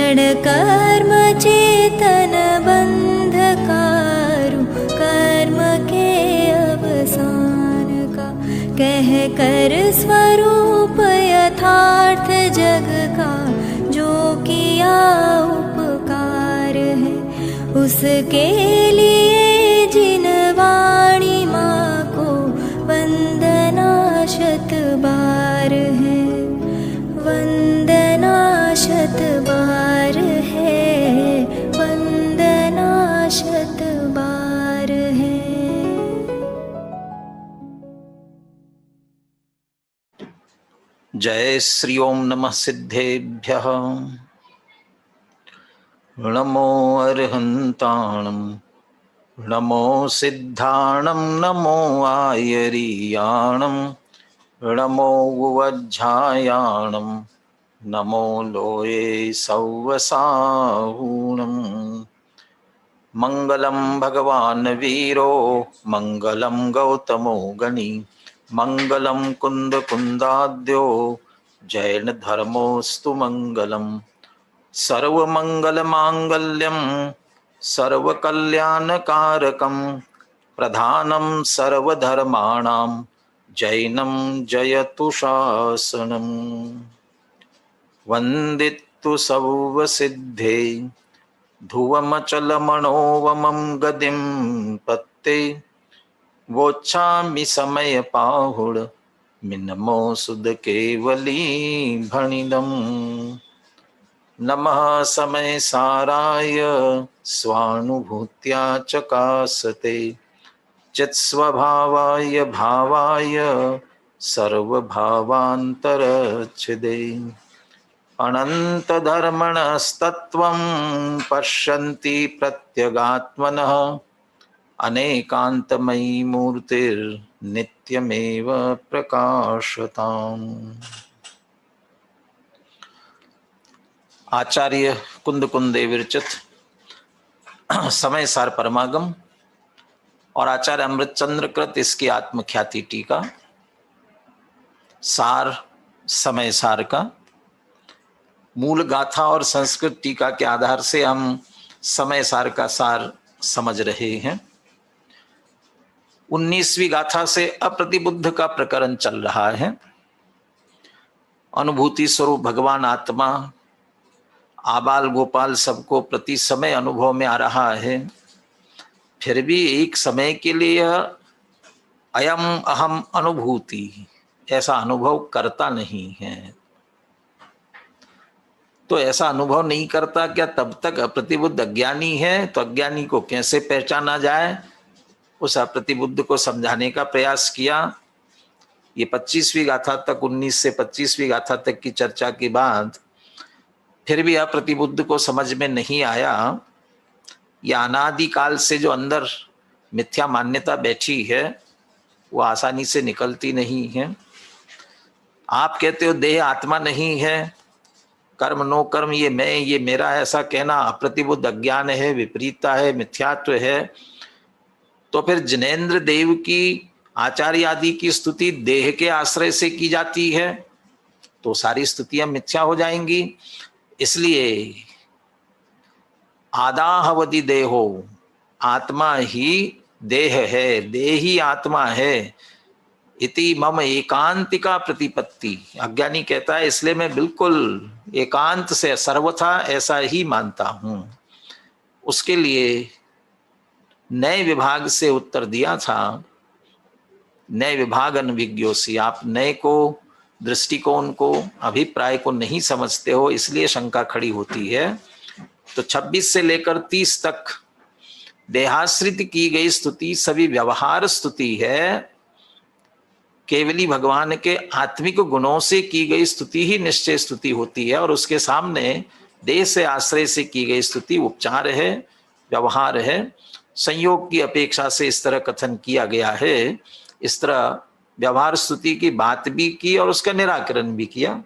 जड़ कर्म चेतन बंधकारु, कर्म के अवसान का कह कर स्वरूप यथार्थ जग का, जो किया उपकार है उसके लिए जिन वाणी माँ को वंदना शत बार है, वंदना शत बार है, वंदना शत बार है। जय श्री ओम नमः सिद्धेभ्यः। नमो अर्हन्ताणं, नमो सिद्धाणं, नमो आयरीयाणं, नमो उवज्झायाणं, नमो लोये सौवसाहूणम्। मंगलम भगवान वीरो, मंगलम गौतमो गणी, मंगलम कुंद कुंदाद्यो, जैन धर्मोस्तु मंगलम। सर्वमंगल मांगल्यम सर्वकल्याणकारकम, प्रधानम सर्वधर्माणां, जैनम जयतु शासनम। वंदितु सर्वसिद्धे, ध्रुवमचलमणोवमं गतिं पत्ते, वोच्छामि समयपाहुड, मिनमो सुद केवली भणिदम्। नमः समय साराय, स्वानुभूत्या चकासते, चित्स्वभावाय भावाय, सर्वभावान्तरच्छिदे। अनंत धर्मणस्तत्त्वं पश्यन्ति प्रत्यगात्मनः, अनेकान्तमयी मूर्तिर्नित्यमेव प्रकाशताम्। आचार्य कुंद कुंदे विरचित समय सार परमागम और आचार्य अमृतचंद्र कृत इसकी आत्मख्याति टीका, सार समय सार का मूल गाथा और संस्कृत टीका के आधार से हम समय सार का सार समझ रहे हैं। 19वीं गाथा से अप्रतिबुद्ध का प्रकरण चल रहा है। अनुभूति स्वरूप भगवान आत्मा आबाल गोपाल सबको प्रति समय अनुभव में आ रहा है, फिर भी एक समय के लिए अयम अहम अनुभूति ऐसा अनुभव करता नहीं है। तो ऐसा अनुभव नहीं करता क्या तब तक अप्रतिबुद्ध अज्ञानी है? तो अज्ञानी को कैसे पहचाना जाए, उस अप्रतिबुद्ध को समझाने का प्रयास किया। ये 25वीं गाथा तक, 19 से 25वीं गाथा तक की चर्चा के बाद फिर भी अप्रतिबुद्ध को समझ में नहीं आया। या अनादि काल से जो अंदर मिथ्या मान्यता बैठी है वो आसानी से निकलती नहीं है। आप कहते हो देह आत्मा नहीं है, कर्म नो कर्म ये मैं ये मेरा, ऐसा कहना अप्रतिबुद्ध अज्ञान है, विपरीतता है, मिथ्यात्व है। तो फिर जिनेंद्र देव की आचार्य आदि की स्तुति देह के आश्रय से की जाती है तो सारी स्तुतियां मिथ्या हो जाएंगी। इसलिए आदाहवदि देहो, आत्मा ही देह है, देह ही आत्मा है। इति मम एकांतिका प्रतिपत्ति, अज्ञानी कहता है इसलिए मैं बिल्कुल एकांत से सर्वथा ऐसा ही मानता हूं। उसके लिए नए विभाग से उत्तर दिया था, नए विभाग अनभिज्ञोसी, आप नए को, दृष्टिकोण को, अभिप्राय को नहीं समझते हो, इसलिए शंका खड़ी होती है। तो 26 से लेकर 30 तक देहाश्रित की गई स्तुति सभी व्यवहार स्तुति है। केवली भगवान के आत्मिक गुणों से की गई स्तुति ही निश्चय स्तुति होती है, और उसके सामने देह से आश्रय से की गई स्तुति उपचार है, व्यवहार है। संयोग की अपेक्षा से इस तरह कथन किया गया है। इस तरह व्यवहार स्तुति की बात भी की और उसका निराकरण भी किया।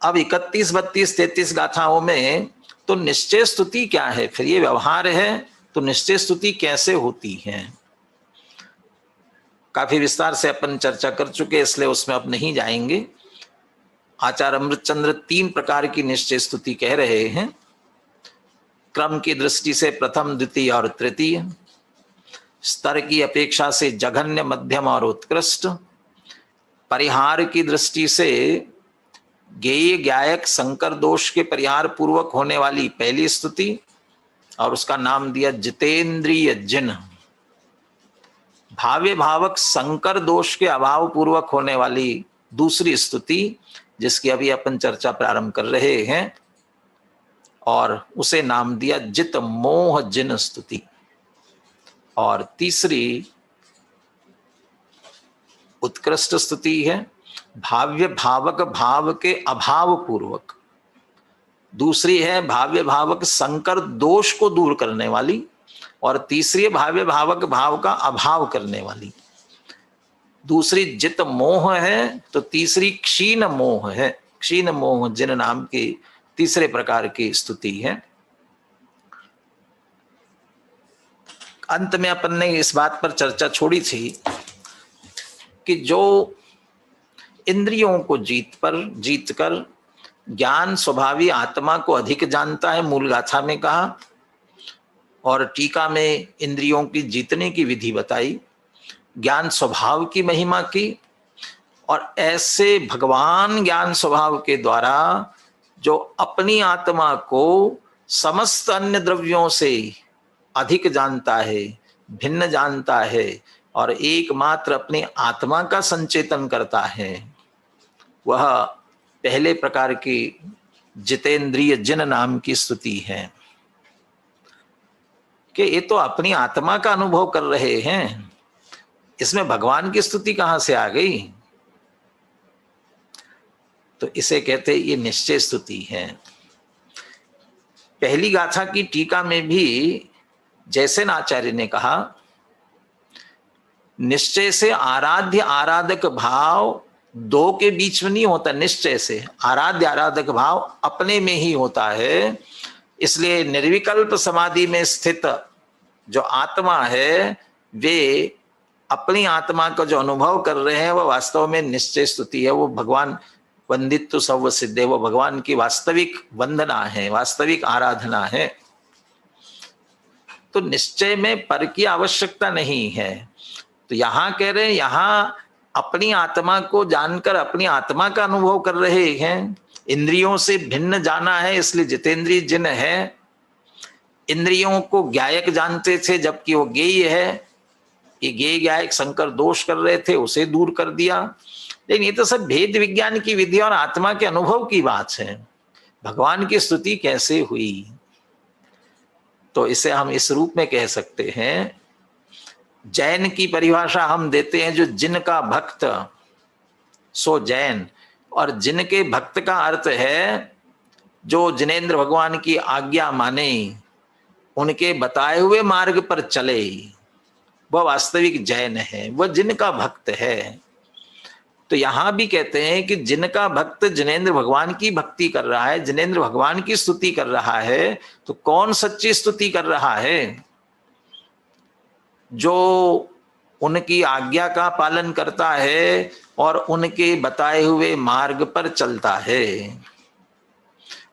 अब 31, 32, 33 गाथाओं में तो निश्चय स्तुति क्या है? फिर ये व्यवहार है तो निश्चय स्तुति कैसे होती है? काफी विस्तार से अपन चर्चा कर चुके, इसलिए उसमें अब नहीं जाएंगे। आचार्य अमृतचंद्र 3 प्रकार की निश्चय स्तुति कह रहे हैं। क्रम की दृष्टि से प्रथम, द्वितीय और तृतीय, स्तर की अपेक्षा से जघन्य, मध्यम और उत्कृष्ट, परिहार की दृष्टि से गेय गायक संकर दोष के परिहार पूर्वक होने वाली पहली स्तुति, और उसका नाम दिया जितेंद्रिय जिन। भाव्य भावक संकर दोष के अभाव पूर्वक होने वाली दूसरी स्तुति, जिसकी अभी अपन चर्चा प्रारंभ कर रहे हैं, और उसे नाम दिया जित मोह जिन स्तुति। और तीसरी उत्कृष्ट स्तुति है भाव्य भावक भाव के अभाव पूर्वक। दूसरी है भाव्य भावक संकर दोष को दूर करने वाली, और तीसरी भाव्य भावक भाव का अभाव करने वाली। दूसरी जित मोह है, तो तीसरी क्षीण मोह है। क्षीण मोह जिन नाम की तीसरे प्रकार की स्तुति है। अंत में अपन ने इस बात पर चर्चा छोड़ी थी कि जो इंद्रियों को जीतकर ज्ञान स्वभावी आत्मा को अधिक जानता है, मूल गाथा में कहा, और टीका में इंद्रियों की जीतने की विधि बताई, ज्ञान स्वभाव की महिमा की, और ऐसे भगवान ज्ञान स्वभाव के द्वारा जो अपनी आत्मा को समस्त अन्य द्रव्यों से अधिक जानता है, भिन्न जानता है, और एकमात्र अपनी आत्मा का संचेतन करता है, वह पहले प्रकार की जितेंद्रिय जिन नाम की स्तुति है। कि ये तो अपनी आत्मा का अनुभव कर रहे हैं, इसमें भगवान की स्तुति कहां से आ गई? तो इसे कहते ये निश्चय स्तुति है। पहली गाथा की टीका में भी जैसे आचार्य ने कहा, निश्चय से आराध्य आराधक भाव दो के बीच में नहीं होता। निश्चय से आराध्य आराधक भाव अपने में ही होता है। इसलिए निर्विकल्प समाधि में स्थित जो आत्मा है, वे अपनी आत्मा का जो अनुभव कर रहे हैं, वह वास्तव में निश्चय स्तुति है। वो भगवान वंदित्व सर्व सिद्धे, वो भगवान की वास्तविक वंदना है, वास्तविक आराधना है। तो निश्चय में पर की आवश्यकता नहीं है। तो यहां कह रहे हैं, यहां अपनी आत्मा को जानकर अपनी आत्मा का अनुभव कर रहे हैं। इंद्रियों से भिन्न जाना है, इसलिए जितेंद्रिय जिन है। इंद्रियों को ज्ञायक जानते थे, जबकि वो गेय है। ये गेय गायक संकर दोष कर रहे थे, उसे दूर कर दिया। लेकिन ये तो सब भेद विज्ञान की विधि और आत्मा के अनुभव की बात है। भगवान की स्तुति कैसे हुई? तो इसे हम इस रूप में कह सकते हैं, जैन की परिभाषा हम देते हैं, जो जिनका भक्त सो जैन। और जिनके भक्त का अर्थ है जो जिनेंद्र भगवान की आज्ञा माने, उनके बताए हुए मार्ग पर चले, वह वास्तविक जैन है, वह जिनका भक्त है। तो यहां भी कहते हैं कि जिनका भक्त जिनेंद्र भगवान की भक्ति कर रहा है, जिनेंद्र भगवान की स्तुति कर रहा है, तो कौन सच्ची स्तुति कर रहा है? जो उनकी आज्ञा का पालन करता है और उनके बताए हुए मार्ग पर चलता है।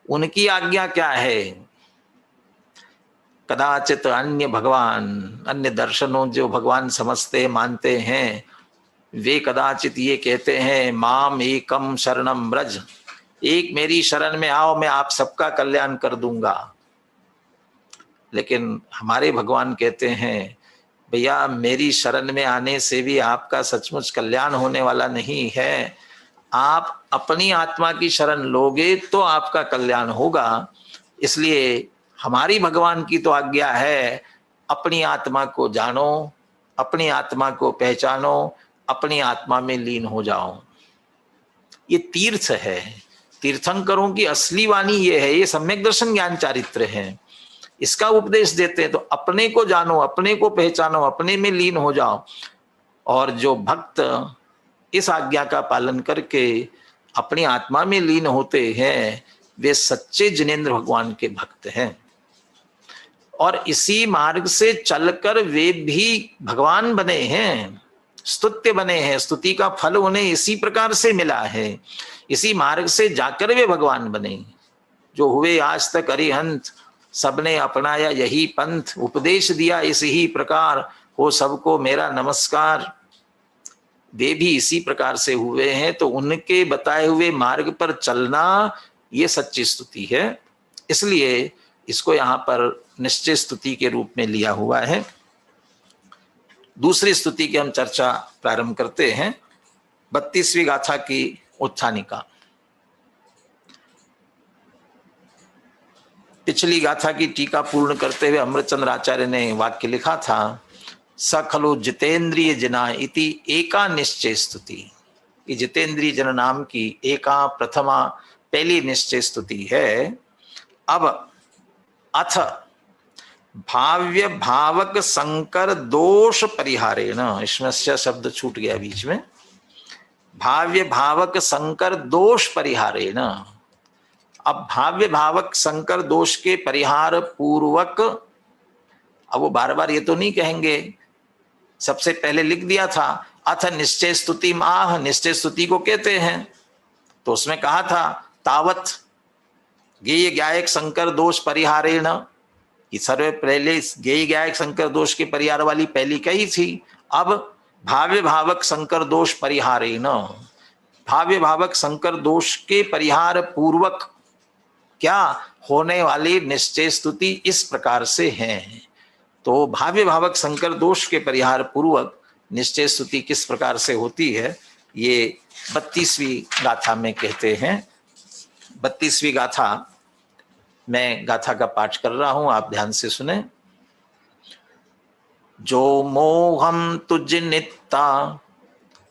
उनकी आज्ञा क्या है? कदाचित अन्य भगवान, अन्य दर्शनों जो भगवान समझते मानते हैं, वे कदाचित ये कहते हैं, माम एकम शरणम ब्रज, एक मेरी शरण में आओ, मैं आप सबका कल्याण कर दूंगा। लेकिन हमारे भगवान कहते हैं, भैया मेरी शरण में आने से भी आपका सचमुच कल्याण होने वाला नहीं है। आप अपनी आत्मा की शरण लोगे तो आपका कल्याण होगा। इसलिए हमारी भगवान की तो आज्ञा है, अपनी आत्मा को जानो, अपनी आत्मा को पहचानो, अपनी आत्मा में लीन हो जाओ। ये तीर्थ है। तीर्थंकरों की असली वाणी ये है, ये सम्यक दर्शन ज्ञान चारित्र है। इसका उपदेश देते हैं। तो अपने को जानो, अपने को पहचानो, अपने में लीन हो जाओ। और जो भक्त इस आज्ञा का पालन करके अपनी आत्मा में लीन होते हैं, वे सच्चे जिनेंद्र भगवान के भक्त हैं। और इसी मार्ग से चलकर वे भी भगवान बने हैं। स्तुत्य बने हैं, स्तुति का फल उन्हें इसी प्रकार से मिला है, इसी मार्ग से जाकर वे भगवान बने। जो हुए आज तक अरिहंत, सबने अपनाया यही पंथ, उपदेश दिया इस ही प्रकार, हो सबको मेरा नमस्कार। वे भी इसी प्रकार से हुए हैं, तो उनके बताए हुए मार्ग पर चलना ये सच्ची स्तुति है। इसलिए इसको यहां पर निश्चय स्तुति के रूप में लिया हुआ है। दूसरी स्तुति की हम चर्चा प्रारंभ करते हैं, 32वीं गाथा की उत्थानिका। पिछली गाथा की टीका पूर्ण करते हुए अमृतचंद्र आचार्य ने वाक्य लिखा था, स खलु जितेंद्रिय जना इति एका निश्चय स्तुति। ये जितेंद्रिय जन नाम की एका प्रथमा पहली निश्चय स्तुति है। अब अथ भाव्य भावक संकर दोष परिहारेण, इसमें से शब्द छूट गया बीच में, भाव्य भावक संकर दोष परिहारेण। अब भाव्य भावक संकर दोष के परिहार पूर्वक, अब वो बार बार ये तो नहीं कहेंगे, सबसे पहले लिख दिया था अथ निश्चय स्तुति माह, निश्चय स्तुति को कहते हैं। तो उसमें कहा था तावत गेय गायक संकर दोष परिहारेण, कि सर्व पहले गेय गायक संकर दोष के परिहार वाली पहली कही थी। अब भाव्य भावक संकर दोष परिहारेण, भाव्य भावक संकर दोष के परिहार पूर्वक क्या होने वाली निश्चय स्तुति इस प्रकार से है। तो भाव्य भावक संकर दोष के परिहार पूर्वक निश्चय स्तुति किस प्रकार से होती है, ये 32वीं गाथा में कहते हैं। 32वीं गाथा, मैं गाथा का पाठ कर रहा हूं, आप ध्यान से सुने। जो मोहम तुझ नित्ता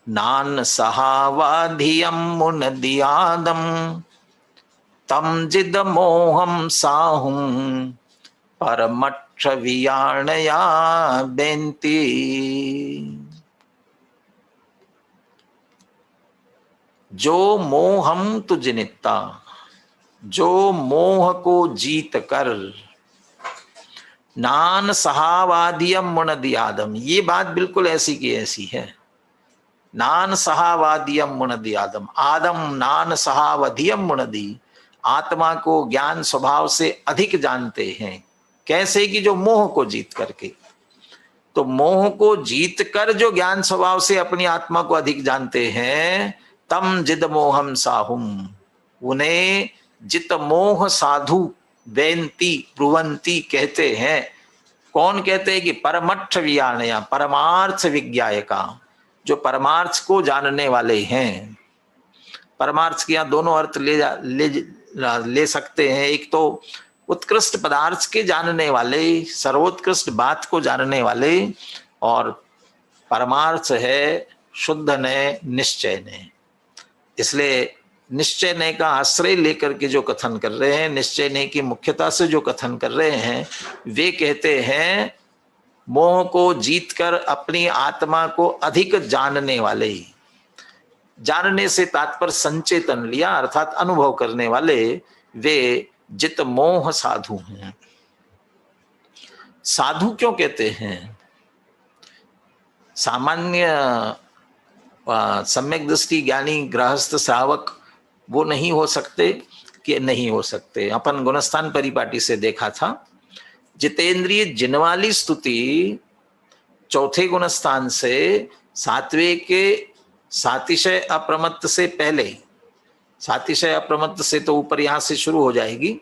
नान सहावाधियम मुनदियादम, तम जिद मोहम साहुम परमक्ष वियाणया बेंती। जो मोहम तुझ नित्ता, जो मोह को जीत कर, नान सहावादियम मुनदियादम, ये बात बिल्कुल ऐसी की ऐसी है। नान सहावादियम मुनदियादम, आदम नान सहावधियम मुनदी, आत्मा को ज्ञान स्वभाव से अधिक जानते हैं। कैसे कि जो मोह को जीत करके, तो मोह को जीत कर जो ज्ञान स्वभाव से अपनी आत्मा को अधिक जानते हैं, तम जिद मोहम साहुम, उन्हें जित मोह साधु बेंती ब्रुवंती कहते हैं। कौन कहते हैं कि परमक्ष वियाणया, परमार्थ विज्ञायका, जो परमार्थ को जानने वाले हैं। परमार्थ के यहाँ दोनों अर्थ ले सकते हैं। एक तो उत्कृष्ट पदार्थ के जानने वाले, सर्वोत्कृष्ट बात को जानने वाले, और परमार्थ है शुद्ध ने निश्चय ने। इसलिए निश्चय ने का आश्रय लेकर के जो कथन कर रहे हैं, निश्चय ने की मुख्यता से जो कथन कर रहे हैं, वे कहते हैं मोह को जीतकर अपनी आत्मा को अधिक जानने वाले। जानने से तात्पर्य संचेतन लिया, अर्थात अनुभव करने वाले, वे जित मोह साधु हैं। साधु क्यों कहते हैं? सामान्य सम्यक दृष्टि ज्ञानी गृहस्थ श्रावक वो नहीं हो सकते कि नहीं हो सकते। अपन गुणस्थान परिपाटी से देखा था, जितेंद्रिय जिन वाली स्तुति चौथे गुणस्थान से सातवें के सातिशय अप्रमत्त से पहले, सातिशय अप्रमत्त से तो ऊपर यहां से शुरू हो जाएगी,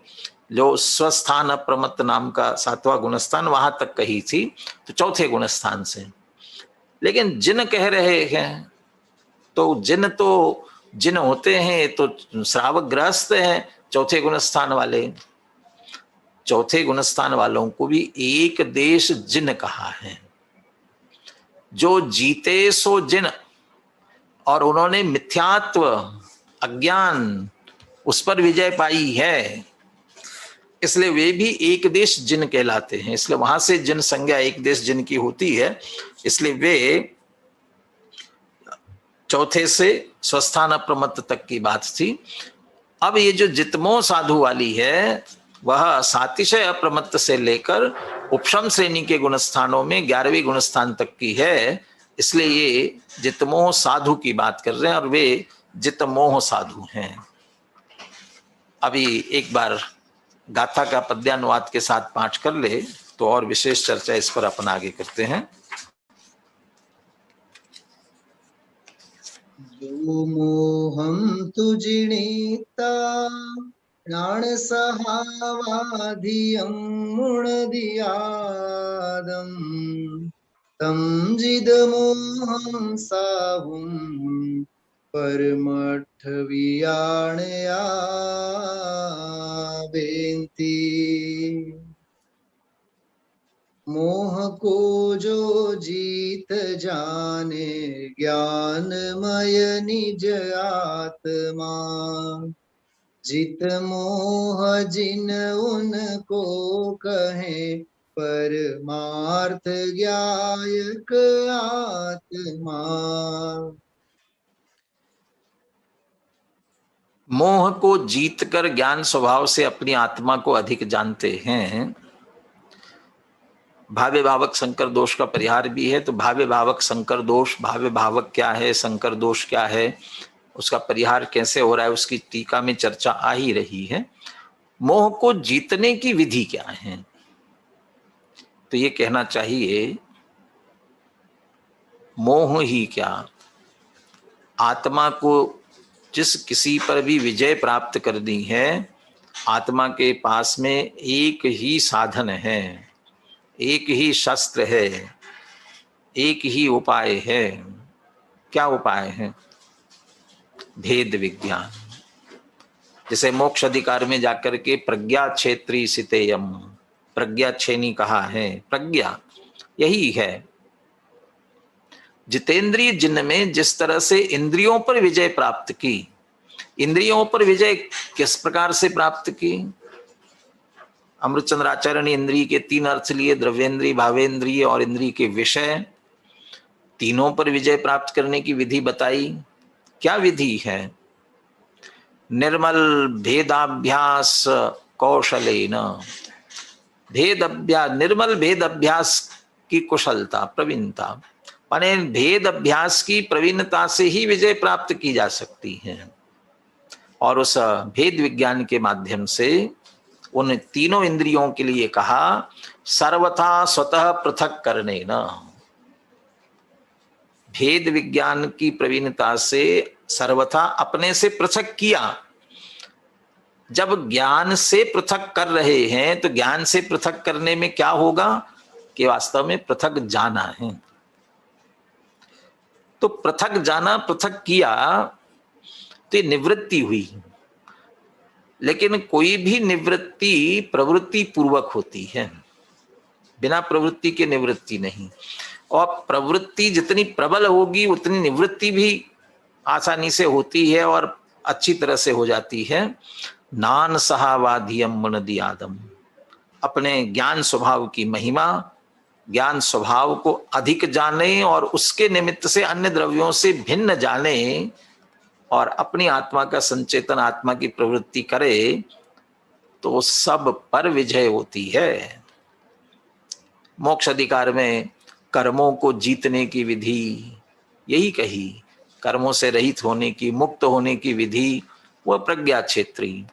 जो स्वस्थान अप्रमत्त नाम का सातवां गुणस्थान, वहां तक कही थी, तो चौथे गुणस्थान से। लेकिन जिन कह रहे हैं, तो जिन होते हैं तो श्रावक गृहस्थ हैं चौथे गुणस्थान वाले। चौथे गुणस्थान वालों को भी एक देश जिन कहा है। जो जीते सो जिन, और उन्होंने मिथ्यात्व अज्ञान उस पर विजय पाई है, इसलिए वे भी एक देश जिन कहलाते हैं। इसलिए वहां से जिन संज्ञा एक देश जिन की होती है, इसलिए वे चौथे से स्वस्थान अप्रमत्त तक की बात थी। अब ये जो जितमो साधु वाली है, वह सातिशय अप्रमत्त से लेकर उपशम श्रेणी के गुणस्थानों में 11वें गुणस्थान तक की है। इसलिए ये जितमोह साधु की बात कर रहे हैं और वे जितमोह साधु हैं। अभी एक बार गाथा का पद्यानुवाद के साथ पाठ कर ले तो और विशेष चर्चा इस पर अपन आगे करते हैं। जो मोहम तुजिणीता प्राण सहावाधियं मुणदियादम तम जिद मोहम साहुम परमठ वियाणया बेंती। मोह को जो जीत जाने ज्ञानमय निज आत्मा, जित मोह जिन उनको कहे परमार्थ ज्ञायक आत्मा। मोह को जीतकर ज्ञान स्वभाव से अपनी आत्मा को अधिक जानते हैं। भाव्य भावक संकर दोष का परिहार भी है। तो भाव्य भावक संकर दोष, भाव्य भावक क्या है, संकर दोष क्या है, उसका परिहार कैसे हो रहा है, उसकी टीका में चर्चा आ ही रही है। मोह को जीतने की विधि क्या है? तो ये कहना चाहिए मोह ही क्या, आत्मा को जिस किसी पर भी विजय प्राप्त करनी है, आत्मा के पास में एक ही साधन है, एक ही शस्त्र है, एक ही उपाय है। क्या उपाय है? भेद विज्ञान। जैसे मोक्ष अधिकार में जाकर के प्रज्ञा क्षेत्री सितेयम, प्रज्ञा छेनी कहा है, प्रज्ञा यही है। जितेंद्रिय जिन में जिस तरह से इंद्रियों पर विजय प्राप्त की, इंद्रियों पर विजय किस प्रकार से प्राप्त की? अमृतचंद्र आचार्य ने इंद्रिय के 3 अर्थ लिए, द्रव्येंद्रिय, भावेंद्रिय और इंद्रिय के विषय। तीनों पर विजय प्राप्त करने की विधि बताई। क्या विधि है? निर्मल भेदाभ्यास कौशलेन, भेद अभ्यास, निर्मल भेद अभ्यास की कुशलता, प्रवीणता, माने भेद अभ्यास की प्रवीणता से ही विजय प्राप्त की जा सकती है। और उस भेद विज्ञान के माध्यम से उन तीनों इंद्रियों के लिए कहा सर्वथा स्वतः पृथक करने न। भेद विज्ञान की प्रवीणता से सर्वथा अपने से पृथक किया। जब ज्ञान से पृथक कर रहे हैं तो ज्ञान से पृथक करने में क्या होगा कि वास्तव में पृथक जाना है। तो पृथक जाना, पृथक किया तो ये निवृत्ति हुई। लेकिन कोई भी निवृत्ति प्रवृत्ति पूर्वक होती है, बिना प्रवृत्ति के निवृत्ति नहीं। और प्रवृत्ति जितनी प्रबल होगी उतनी निवृत्ति भी आसानी से होती है और अच्छी तरह से हो जाती है। नान सहावाधियम मुनदियादम, अपने ज्ञान स्वभाव की महिमा, ज्ञान स्वभाव को अधिक जाने और उसके निमित्त से अन्य द्रव्यों से भिन्न जाने और अपनी आत्मा का संचेतन, आत्मा की प्रवृत्ति करे तो सब पर विजय होती है। मोक्ष अधिकार में कर्मों को जीतने की विधि यही कही, कर्मों से रहित होने की, मुक्त होने की विधि, वह प्रज्ञा क्षेत्री।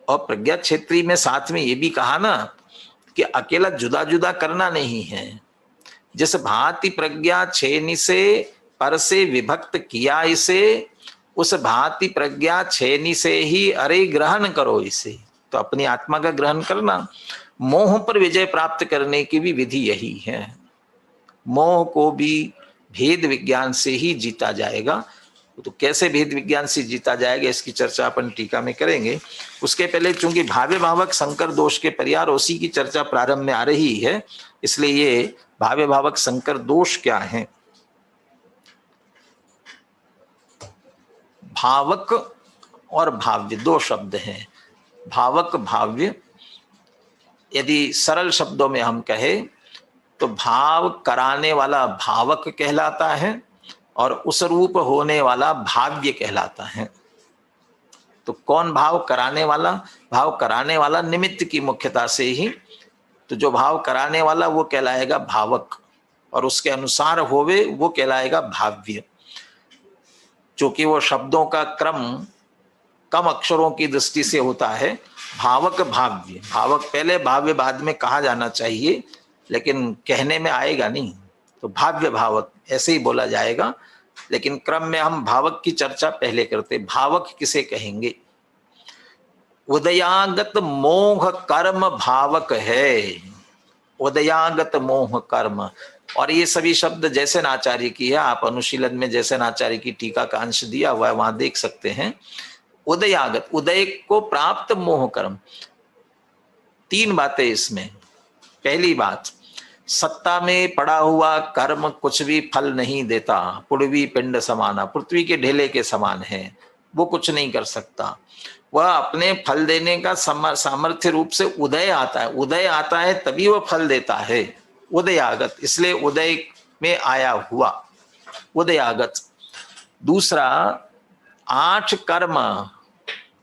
और प्रज्ञा क्षेत्री में साथ में ये भी कहा ना कि अकेला जुदा जुदा करना नहीं है। जिस भांति प्रज्ञा छेनी से पर से विभक्त किया इसे, उस भांति प्रज्ञा छेनी से ही अरे ग्रहण करो इसे। तो अपनी आत्मा का ग्रहण करना। मोह पर विजय प्राप्त करने की भी विधि यही है। मोह को भी भेद विज्ञान से ही जीता जाएगा। तो कैसे भेद विज्ञान से जीता जाएगा इसकी चर्चा अपन टीका में करेंगे। उसके पहले चूंकि भाव्य भावक संकर दोष के परिहार उसी की चर्चा प्रारंभ में आ रही है, इसलिए ये भाव्य भावक संकर दोष क्या है। भावक और भाव्य दो शब्द हैं। भावक, भाव्य। यदि सरल शब्दों में हम कहें तो भाव कराने वाला भावक कहलाता है और उस रूप होने वाला भाव्य कहलाता है। तो कौन भाव कराने वाला? भाव कराने वाला निमित्त की मुख्यता से ही, तो जो भाव कराने वाला वो कहलाएगा भावक। और उसके अनुसार होवे वो कहलाएगा भाव्य। चूंकि वो शब्दों का क्रम कम अक्षरों की दृष्टि से होता है, भावक भाव्य, भावक पहले भाव्य बाद में कहा जाना चाहिए, लेकिन कहने में आएगा नहीं, तो भाव्य भावक ऐसे ही बोला जाएगा, लेकिन क्रम में हम भावक की चर्चा पहले करते। भावक किसे कहेंगे? उदयागत मोह कर्म भावक है, उदयागत मोह कर्म। और ये सभी शब्द जैसे नाचार्य की है, आप अनुशीलन में जैसे नाचार्य की टीका का अंश दिया हुआ है वहां देख सकते हैं। उदयागत, उदय को प्राप्त मोह कर्म। तीन बातें इसमें। पहली बात, सत्ता में पड़ा हुआ कर्म कुछ भी फल नहीं देता, पुड़वी पिंड समाना, पृथ्वी के ढेले के समान है, वो कुछ नहीं कर सकता। वह अपने फल देने का सामर्थ्य रूप से उदय आता है, उदय आता है तभी वह फल देता है। उदयागत, इसलिए उदय में आया हुआ, उदयागत। दूसरा, 8 कर्म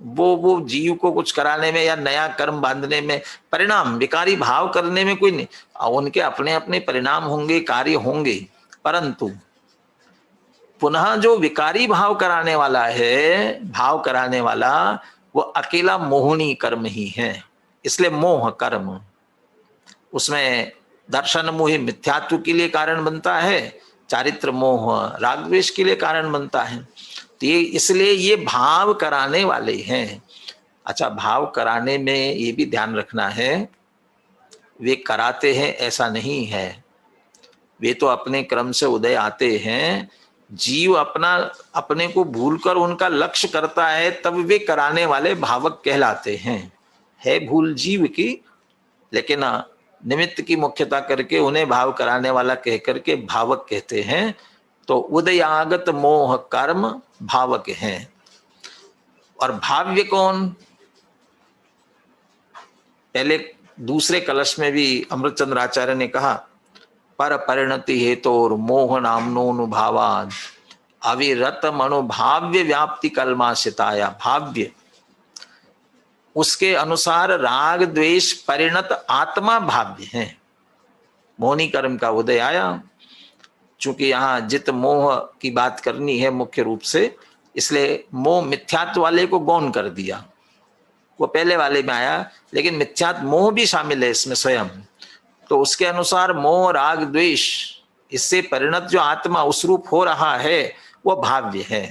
वो जीव को कुछ कराने में या नया कर्म बांधने में, परिणाम विकारी भाव करने में कोई नहीं, उनके अपने अपने परिणाम होंगे, कार्य होंगे, परंतु पुनः जो विकारी भाव कराने वाला है, भाव कराने वाला, वो अकेला मोहनी कर्म ही है। इसलिए मोह कर्म, उसमें दर्शन मोह मिथ्यात्व के लिए कारण बनता है, चारित्र मोह राग द्वेष के लिए कारण बनता है। तो ये इसलिए ये भाव कराने वाले हैं। अच्छा, भाव कराने में ये भी ध्यान रखना है, वे कराते हैं ऐसा नहीं है, वे तो अपने क्रम से उदय आते हैं। जीव अपने को भूलकर उनका लक्ष्य करता है, तब वे कराने वाले भावक कहलाते हैं। है भूल जीव की, लेकिन निमित्त की मुख्यता करके उन्हें भाव कराने वाला कह करके भावक कहते हैं। तो उदयागत मोह कर्म भावक हैं। और भाव्य कौन? पहले दूसरे कलश में भी अमृतचंद्र आचार्य ने कहा, पर परिणति हेतोर मोह नामनोनुभावाद अविरत मनोभाव्य व्याप्ति कलमाशिताया। भाव्य, उसके अनुसार राग द्वेष परिणत आत्मा भाव्य है। मोहनी कर्म का उदय आया, चूंकि यहाँ जित मोह की बात करनी है मुख्य रूप से, इसलिए मोह मिथ्यात्व वाले को गौण कर दिया, वो पहले वाले में आया, लेकिन मिथ्यात्व मोह भी शामिल है इसमें स्वयं। तो उसके अनुसार मोह राग द्वेष इससे परिणत जो आत्मा उस रूप हो रहा है वो भाव्य है।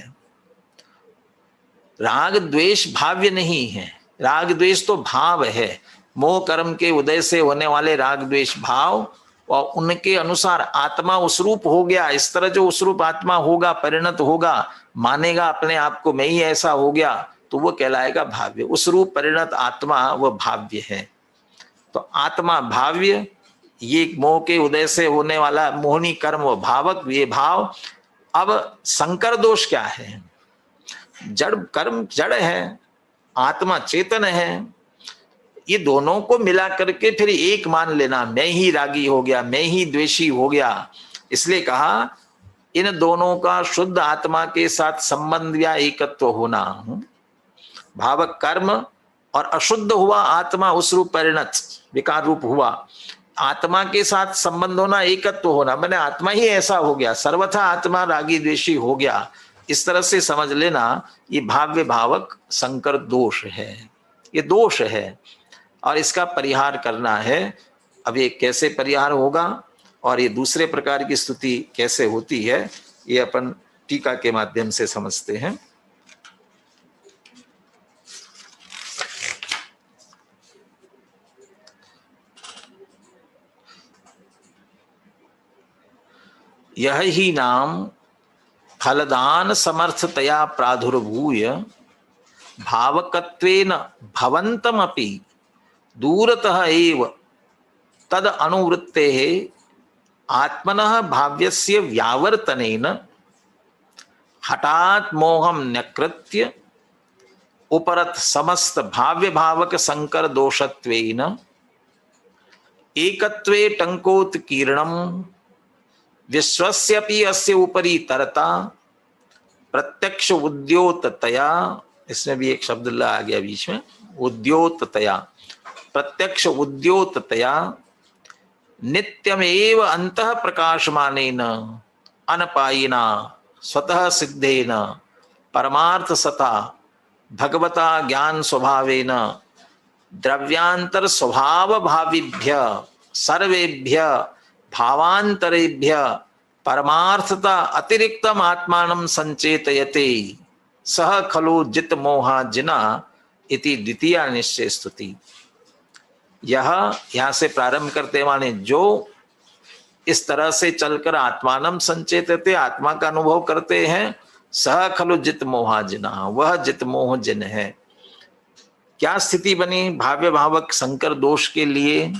राग द्वेष भाव्य नहीं है, राग द्वेष तो भाव है। मोह कर्म के उदय से होने वाले राग द्वेष भाव, और उनके अनुसार आत्मा उस रूप हो गया। इस तरह जो उस रूप आत्मा होगा, परिणत होगा, मानेगा अपने आप को मैं ही ऐसा हो गया, तो वो कहलाएगा भाव्य। उस रूप परिणत आत्मा वो भाव्य है। तो आत्मा भाव्य, ये मोह के उदय से होने वाला मोहनी कर्म वो भावक, ये भाव। अब संकर दोष क्या है? जड़ कर्म जड़ है, आत्मा चेतन है। ये दोनों को मिला करके फिर एक मान लेना, मैं ही रागी हो गया, मैं ही द्वेषी हो गया। इसलिए कहा इन दोनों का शुद्ध आत्मा के साथ संबंध या एकत्व होना। भावक कर्म और अशुद्ध हुआ आत्मा उस रूप परिणत विकार रूप हुआ, आत्मा के साथ संबंध होना, एकत्व होना, मैंने आत्मा ही ऐसा हो गया, सर्वथा आत्मा रागी द्वेषी हो गया। इस तरह से समझ लेना ये भाव्य भावक संकर दोष है, ये दोष है और इसका परिहार करना है। अब ये कैसे परिहार होगा और ये दूसरे प्रकार की स्तुति कैसे होती है, ये अपन टीका के माध्यम से समझते हैं। यह ही नाम फलदान समर्थतया प्रादुर्भूय भावकत्वेन भवन्तमपि दूरतः एव तद अनुवृत्तेः आत्मनः भाव्यस्य व्यावर्तनेन हठात् मोहं न्यकृत्य उपरत समस्त भाव्य भावक संकर दोषत्वेन एकत्वे टंकोत्कीर्णम् विश्वस्यपि अस्य उपरि तरता प्रत्यक्ष उद्योततया, इसमें भी एक शब्द आ गया बीच में, उद्योततया, प्रत्यक्ष उद्योततया नित्यमेव अंतः प्रकाशमानेन अनपायिना स्वतः सिद्धेन परमार्थ सता भगवता ज्ञान स्वभावेन द्रव्यांतर स्वभाव भाविभ्य सर्वेभ्य भावांतरेभ्य परमार्थता अतिरिक्तम आत्मानं संचेतयते सह खलु जित मोहा जिना इति द्वितीया निश्चय स्तुति। यहाँ से प्रारंभ करते माने जो इस तरह से चलकर आत्मानम संचेतते आत्मा का अनुभव करते हैं, सह खलु जित मोहा जिना, वह जित मोह जिन है। क्या स्थिति बनी भाव्य भावक संकर दोष के लिए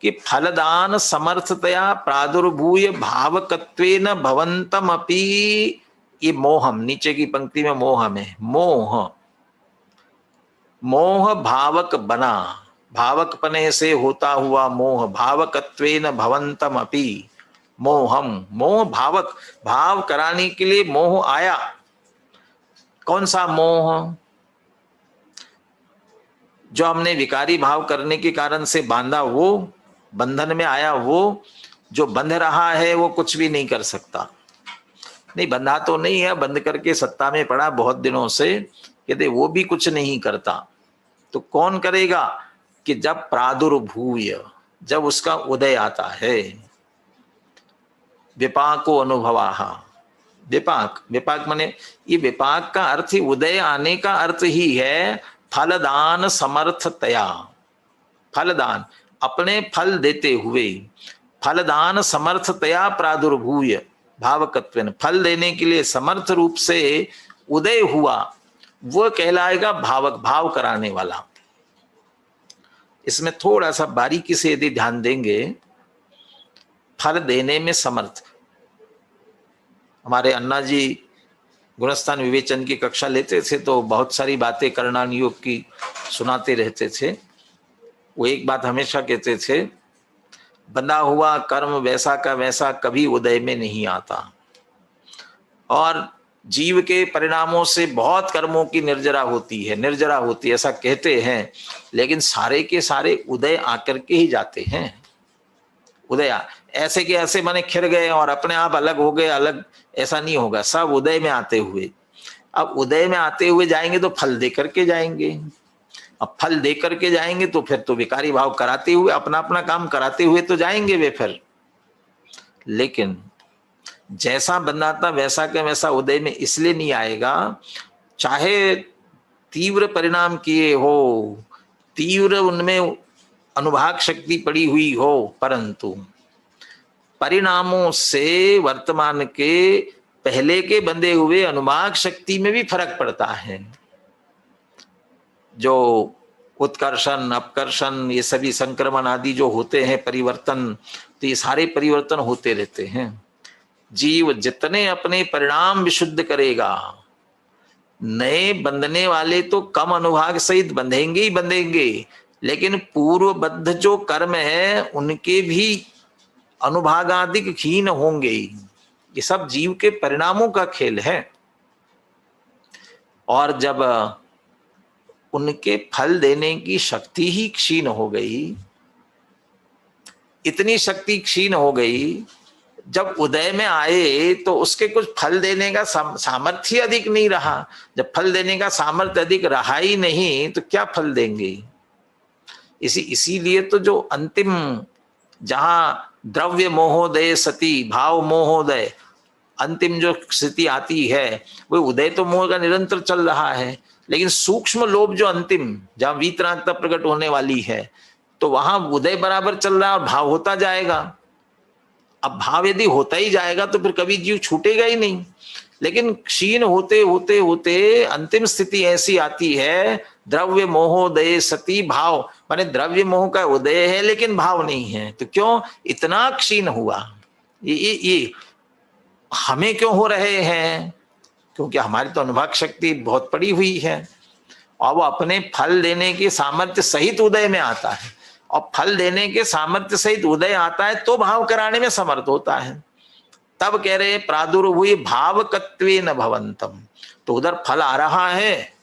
कि फलदान समर्थतया प्रादुर्भूय भावकत्वेन भवन्तम अपि, ये मोहम नीचे की पंक्ति में मोहम है, मोह भावक बना, भावक पने से होता हुआ मोह, भावकत्वेन भवन्तम अपि मोहम, मोह भावक भाव कराने के लिए मोह आया। कौन सा मोह? जो हमने विकारी भाव करने के कारण से बांधा, वो बंधन में आया, वो जो बंध रहा है वो कुछ भी नहीं कर सकता। नहीं बंधा तो नहीं है, बंद करके सत्ता में पड़ा बहुत दिनों से, कहते वो भी कुछ नहीं करता। तो कौन करेगा कि जब प्रादुर्भूय, जब उसका उदय आता है, विपाको अनुभवाः, विपाक, विपाक माने ये विपाक का अर्थ ही उदय आने का अर्थ ही है फलदान समर्थतया, फलदान अपने फल देते हुए, फलदान समर्थतया प्रादुर्भूय भावकत्वेन, फल देने के लिए समर्थ रूप से उदय हुआ, वो कहलाएगा भावक, भाव कराने वाला। इसमें थोड़ा सा बारीकी से यदि ध्यान देंगे, फल देने में समर्थ, हमारे अन्ना जी गुणस्थान विवेचन की कक्षा लेते थे तो बहुत सारी बातें करणान योग की सुनाते रहते थे। वो एक बात हमेशा कहते थे, बंधा हुआ कर्म वैसा का वैसा कभी उदय में नहीं आता, और जीव के परिणामों से बहुत कर्मों की निर्जरा होती है, निर्जरा होती है ऐसा कहते हैं, लेकिन सारे के सारे उदय आकर के ही जाते हैं। उदय ऐसे के ऐसे माने खिर गए और अपने आप अलग हो गए, अलग ऐसा नहीं होगा, सब उदय में आते हुए। अब उदय में आते हुए जाएंगे तो फल दे करके जाएंगे, अब फल दे करके जाएंगे तो फिर तो विकारी भाव कराते हुए, अपना अपना काम कराते हुए तो जाएंगे वे फिर। लेकिन जैसा बंधा था वैसा का वैसा उदय में इसलिए नहीं आएगा, चाहे तीव्र परिणाम किए हो, तीव्र उनमें अनुभाग शक्ति पड़ी हुई हो, परंतु परिणामों से वर्तमान के पहले के बंधे हुए अनुभाग शक्ति में भी फर्क पड़ता है। जो उत्कर्षण अपकर्षण ये सभी संक्रमण आदि जो होते हैं परिवर्तन, तो ये सारे परिवर्तन होते रहते हैं। जीव जितने अपने परिणाम विशुद्ध करेगा, नए बंधने वाले तो कम अनुभाग सहित बंधेंगे ही बंधेंगे, लेकिन पूर्वबद्ध जो कर्म है उनके भी अनुभागादिक क्षीण होंगे। ये सब जीव के परिणामों का खेल है। और जब उनके फल देने की शक्ति ही क्षीण हो गई, इतनी शक्ति क्षीण हो गई, जब उदय में आए तो उसके कुछ फल देने का सामर्थ्य अधिक नहीं रहा। जब फल देने का सामर्थ्य अधिक रहा ही नहीं तो क्या फल देंगे। इसीलिए तो जो अंतिम जहां द्रव्य मोहोदय सती भाव मोहोदय, अंतिम जो स्थिति आती है वो उदय तो मोह का निरंतर चल रहा है, लेकिन सूक्ष्म लोभ जो अंतिम जहां वीतरागता प्रकट होने वाली है, तो वहां उदय बराबर चल रहा है और भाव होता जाएगा। अब भाव यदि होता ही जाएगा तो फिर कभी जीव छूटेगा ही नहीं। लेकिन क्षीण होते होते होते अंतिम स्थिति ऐसी आती है, द्रव्य मोहोदय सती भाव, माने द्रव्य मोह का उदय है लेकिन भाव नहीं है। तो क्यों इतना क्षीण हुआ? ये हमें क्यों हो रहे हैं? क्योंकि हमारी तो अनुभाग शक्ति बहुत पड़ी हुई है और वो अपने फल देने की सामर्थ्य सहित उदय में आता है, और फल देने के सामर्थ्य सहित उदय आता है तो भाव कराने में समर्थ होता है। तब कह रहे प्रादुर्भूय भावकत्वेन भवन्तम, तो उधर फल आ रहा है,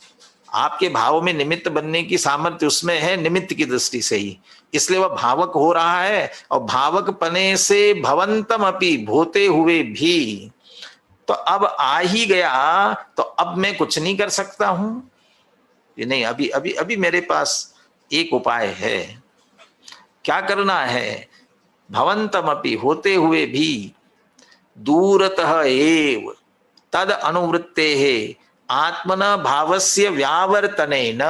आपके भाव में निमित्त बनने की सामर्थ्य उसमें है, निमित्त की दृष्टि से ही, इसलिए वह भावक हो रहा है। और भावक पने से भवंतम अपि, होते हुए भी, तो अब आ ही गया तो अब मैं कुछ नहीं कर सकता हूं। ये नहीं, अभी अभी अभी मेरे पास एक उपाय है। क्या करना है? भवंतम अपि, होते हुए भी, दूरतः एव तद अनुवृत्ते है आत्मना भावस्य व्यावर्तनेन,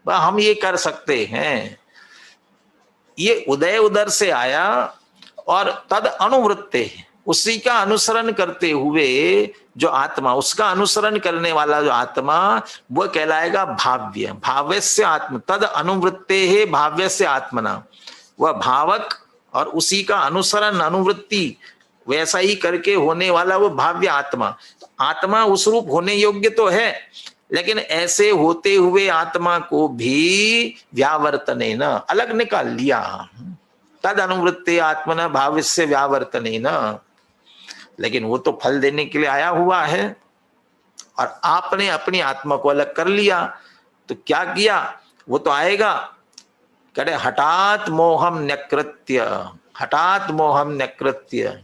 हम ये कर सकते हैं। ये उदय उदर से आया और तद अनुवृत्ते, उसी का अनुसरण करते हुए जो आत्मा, उसका अनुसरण करने वाला जो आत्मा, वो कहलाएगा भाव्य। भाव्यस्य आत्म तद अनुवृत्ते है भाव्यस्य आत्मना, वह भावक और उसी का अनुसरण अनुवृत्ति वैसा ही करके होने वाला वो भाव्य आत्मा। आत्मा उस रूप होने योग्य तो है, लेकिन ऐसे होते हुए आत्मा को भी व्यावर्तने न अलग निकाल लिया। तद अनुवृत्ते आत्मना भावस्य व्यावर्तने न, लेकिन वो तो फल देने के लिए आया हुआ है और आपने अपनी आत्मा को अलग कर लिया। तो क्या किया? वो तो आएगा, करे हठात मोहम न्यकृत्य, हठात मोहम न्यकृत्य,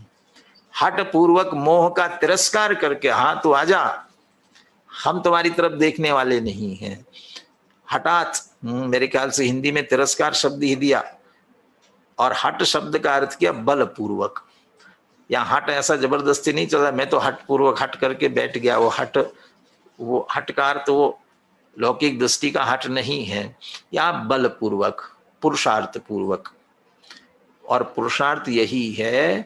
हट पूर्वक मोह का तिरस्कार करके, हाँ तो आजा, हम तुम्हारी तरफ देखने वाले नहीं हैं। हठात, मेरे ख्याल से हिंदी में तिरस्कार शब्द ही दिया, और हट शब्द का अर्थ किया बलपूर्वक। या हट ऐसा जबरदस्ती नहीं चला, मैं तो हट पूर्वक हट करके बैठ गया। वो हट का अर्थ वो लौकिक दृष्टि का हट नहीं है, या बलपूर्वक, पुरुषार्थ पूर्वक। और पुरुषार्थ यही है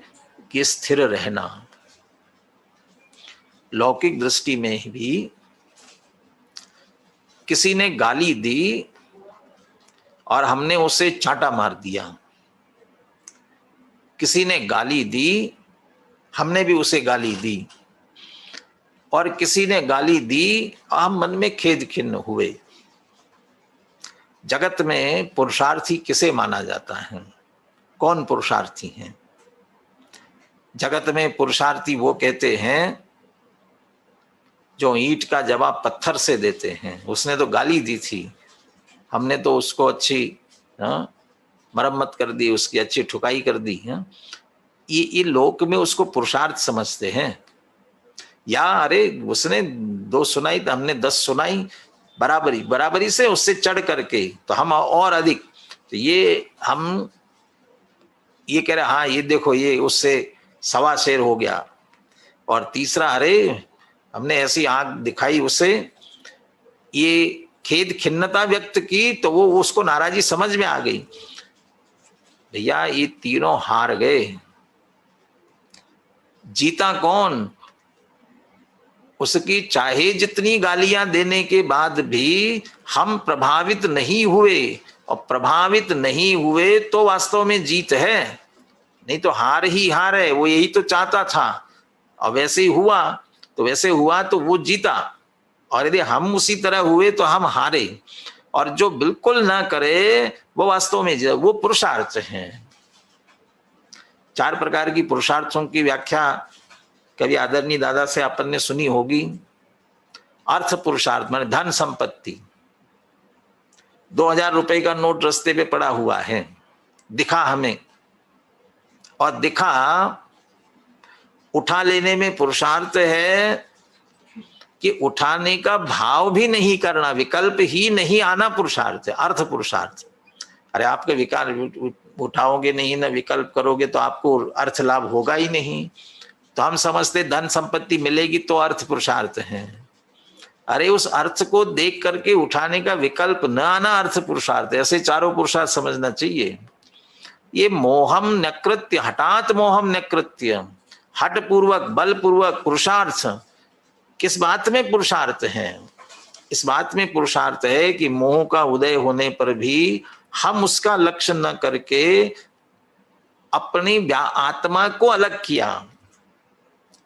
कि स्थिर रहना। लौकिक दृष्टि में भी किसी ने गाली दी और हमने उसे चांटा मार दिया, किसी ने गाली दी, हमने भी उसे गाली दी, और किसी ने गाली दी, हम मन में खेद खिन्न हुए। जगत में पुरुषार्थी किसे माना जाता है? कौन पुरुषार्थी हैं? जगत में पुरुषार्थी वो कहते हैं जो ईंट का जवाब पत्थर से देते हैं। उसने तो गाली दी थी, हमने तो उसको अच्छी मरम्मत कर दी, उसकी अच्छी ठुकाई कर दी। ये लोक में उसको पुरुषार्थ समझते हैं। या अरे उसने 2 सुनाई तो हमने 10 सुनाई, बराबरी से उससे चढ़ करके तो हम और अधिक। तो ये हम ये कह रहे, हाँ ये देखो ये उससे 1.25 शेर हो गया। और तीसरा, अरे हमने ऐसी आंख दिखाई उसे, ये खेद खिन्नता व्यक्त की, तो वो उसको नाराजी समझ में आ गई। भैया ये तीनों हार गए, जीता कौन? उसकी चाहे जितनी गालियां देने के बाद भी हम प्रभावित नहीं हुए, और प्रभावित नहीं हुए तो वास्तव में जीत है, नहीं तो हार ही हार है। वो यही तो चाहता था और वैसे ही हुआ, तो वैसे हुआ तो वो जीता। और यदि हम उसी तरह हुए तो हम हारे। और जो बिल्कुल ना करे वो वास्तव में वो पुरुषार्थ है। 4 प्रकार की पुरुषार्थों की व्याख्या कभी आदरणीय दादा से अपन ने सुनी होगी। अर्थ पुरुषार्थ माने धन संपत्ति। 2000 रुपए का नोट रास्ते पे पड़ा हुआ है, दिखा हमें, और दिखा उठा लेने में पुरुषार्थ है कि उठाने का भाव भी नहीं करना, विकल्प ही नहीं आना पुरुषार्थ है, अर्थ पुरुषार्थ। अरे आपके विकार उठाओगे नहीं ना विकल्प करोगे तो आपको अर्थ लाभ होगा ही नहीं। तो हम समझते धन संपत्ति मिलेगी तो अर्थ पुरुषार्थ है। अरे उस अर्थ को देख करके उठाने का विकल्प न आना अर्थ पुरुषार्थ। ऐसे चारों पुरुषार्थ समझना चाहिए। ये मोहम नकृत्य, हठात मोहम नकृत्य, हट पूर्वक बल पूर्वक पुरुषार्थ। किस बात में पुरुषार्थ है? इस बात में पुरुषार्थ है कि मोह का उदय होने पर भी हम उसका लक्ष्य न करके अपनी आत्मा को अलग किया,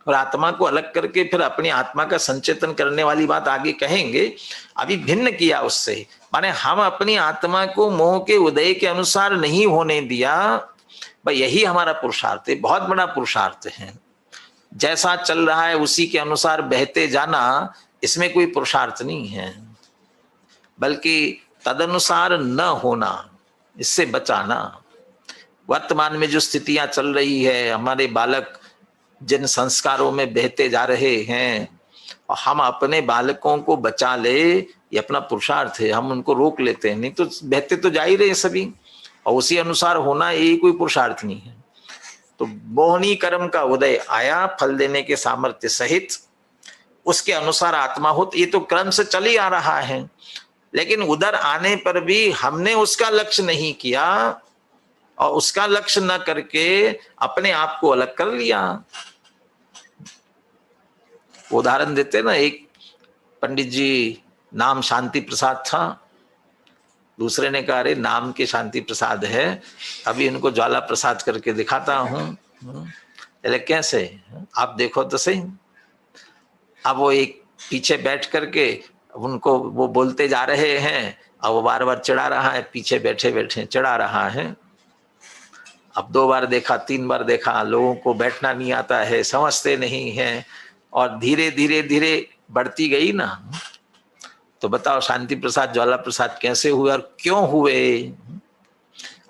और आत्मा को अलग करके फिर अपनी आत्मा का संचेतन करने वाली बात आगे कहेंगे। अभी भिन्न किया उससे, माने हम अपनी आत्मा को मोह के उदय के अनुसार नहीं होने दिया। भाई यही हमारा पुरुषार्थ है, बहुत बड़ा पुरुषार्थ है। जैसा चल रहा है उसी के अनुसार बहते जाना, इसमें कोई पुरुषार्थ नहीं है। बल्कि तदनुसार न होना, इससे बचाना। वर्तमान में जो स्थितियां चल रही है, हमारे बालक जिन संस्कारों में बहते जा रहे हैं, और हम अपने बालकों को बचा ले, ये अपना पुरुषार्थ है। हम उनको रोक लेते हैं, नहीं तो बहते तो जा ही रहे सभी, और उसी अनुसार होना ये कोई पुरुषार्थ नहीं है। तो मोहनी कर्म का उदय आया फल देने के सामर्थ्य सहित, उसके अनुसार आत्मा हो, ये तो क्रम से चल ही आ रहा है। लेकिन उधर आने पर भी हमने उसका लक्ष्य नहीं किया, और उसका लक्ष्य न करके अपने आप को अलग कर लिया। उदाहरण देते ना, एक पंडित जी नाम शांति प्रसाद था, दूसरे ने कहा अरे नाम के शांति प्रसाद है, अभी इनको ज्वाला प्रसाद करके दिखाता हूं। अरे कैसे, आप देखो तो सही। अब वो एक पीछे बैठ करके उनको वो बोलते जा रहे हैं, और वो बार बार चढ़ा रहा है, पीछे बैठे बैठे चढ़ा रहा है। अब 2 बार देखा, 3 बार देखा, लोगों को बैठना नहीं आता है, समझते नहीं है, और धीरे धीरे धीरे बढ़ती गई ना। तो बताओ शांति प्रसाद ज्वाला प्रसाद कैसे हुए और क्यों हुए।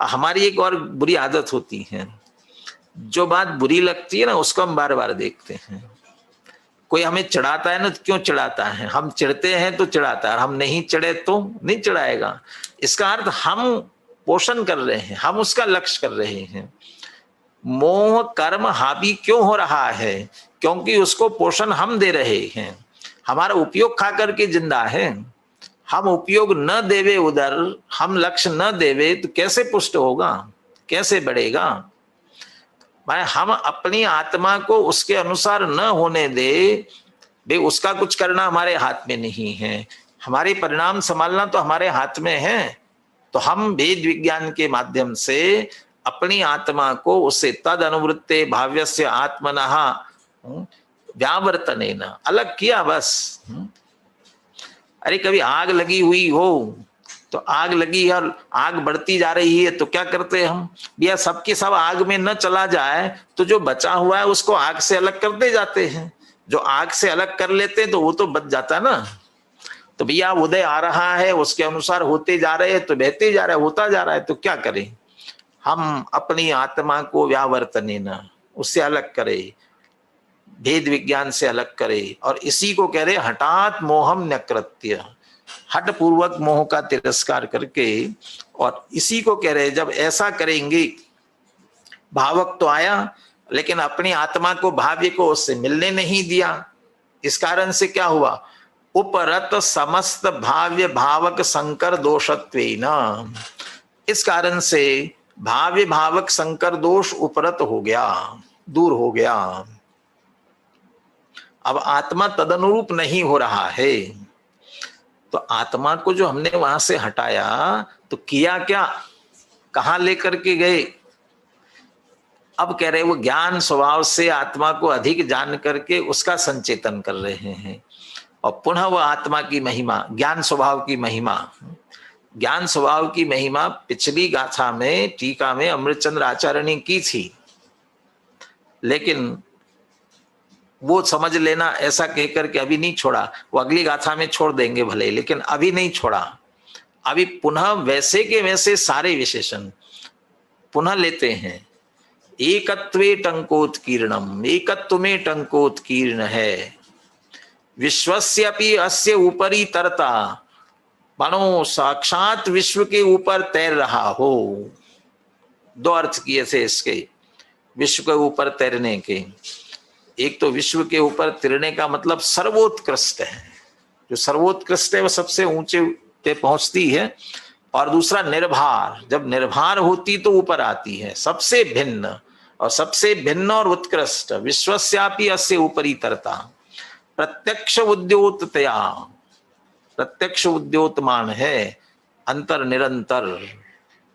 हमारी एक और बुरी आदत होती है, जो बात बुरी लगती है ना उसको हम बार बार देखते हैं। कोई हमें चढ़ाता है ना, तो क्यों चढ़ाता है, हम चढ़ते हैं तो चढ़ाता है, हम नहीं चढ़े तो नहीं चढ़ाएगा। इसका अर्थ हम पोषण कर रहे हैं, हम उसका लक्ष्य कर रहे हैं। मोह कर्म हावी क्यों हो रहा है, क्योंकि उसको पोषण हम दे रहे हैं। हमारा उपयोग खा करके जिंदा है, हम उपयोग न देवे उधर, हम लक्ष्य न देवे तो कैसे पुष्ट होगा, कैसे बढ़ेगा। भाई हम अपनी आत्मा को उसके अनुसार न होने दे, भाई उसका कुछ करना हमारे हाथ में नहीं है। हमारे परिणाम संभालना तो हमारे हाथ में है। तो हम वेद विज्ञान के माध्यम से अपनी आत्मा को उससे तद अनुवृत्ते भाव्यस्य आत्मनः व्यावर्तनेन अलग किया बस। अरे कभी आग लगी हुई हो तो आग लगी है और आग बढ़ती जा रही है, तो क्या करते हैं हम, भैया सबके सब आग में न चला जाए तो जो बचा हुआ है उसको आग से अलग करते जाते हैं। जो आग से अलग कर लेते हैं तो वो तो बच जाता है ना। तो भैया उदय आ रहा है, उसके अनुसार होते जा रहे हैं, तो बहते जा रहा है, होता जा रहा है, तो क्या करें, हम अपनी आत्मा को व्यावर्तनेन उससे अलग करें, भेद विज्ञान से अलग करे। और इसी को कह रहे हठात मोहम न्यकृत्य, हट पूर्वक मोह का तिरस्कार करके। और इसी को कह रहे जब ऐसा करेंगे, भावक तो आया लेकिन अपनी आत्मा को भाव्य को उससे मिलने नहीं दिया। इस कारण से क्या हुआ, उपरत समस्त भाव्य भावक संकर दोषत्वेन, इस कारण से भाव्य भावक संकर दोष उपरत हो गया, दूर हो गया। अब आत्मा तदनुरूप नहीं हो रहा है। तो आत्मा को जो हमने वहां से हटाया तो किया क्या, कहां लेकर के गए। अब कह रहे वो ज्ञान स्वभाव से आत्मा को अधिक जान करके उसका संचेतन कर रहे हैं। और पुनः वह आत्मा की महिमा, ज्ञान स्वभाव की महिमा, ज्ञान स्वभाव की महिमा पिछली गाथा में टीका में अमृतचंद्र आचार्य ने की थी। लेकिन वो समझ लेना ऐसा कहकर के अभी नहीं छोड़ा, वो अगली गाथा में छोड़ देंगे भले, लेकिन अभी नहीं छोड़ा। अभी पुनः वैसे के वैसे सारे विशेषण पुनः लेते हैं। एकत्वे टंकोत्कीर्णम, एकत्व में टंकोत्कीर्ण है। विश्वस्यपि अस्य ऊपरी तरता, मानो साक्षात विश्व के ऊपर तैर रहा हो। 2 अर्थ किए थे इसके, विश्व के ऊपर तैरने के। एक तो विश्व के ऊपर तैरने का मतलब सर्वोत्कृष्ट है, जो सर्वोत्कृष्ट है वो सबसे ऊंचे पे पहुंचती है। और दूसरा निर्भार, जब निर्भार होती तो ऊपर आती है, सबसे भिन्न, और सबसे भिन्न और उत्कृष्ट विश्वस्यापि अस्य ऊपरी तरता। प्रत्यक्ष उद्योतया, प्रत्यक्ष उद्योतमान है, अंतर निरंतर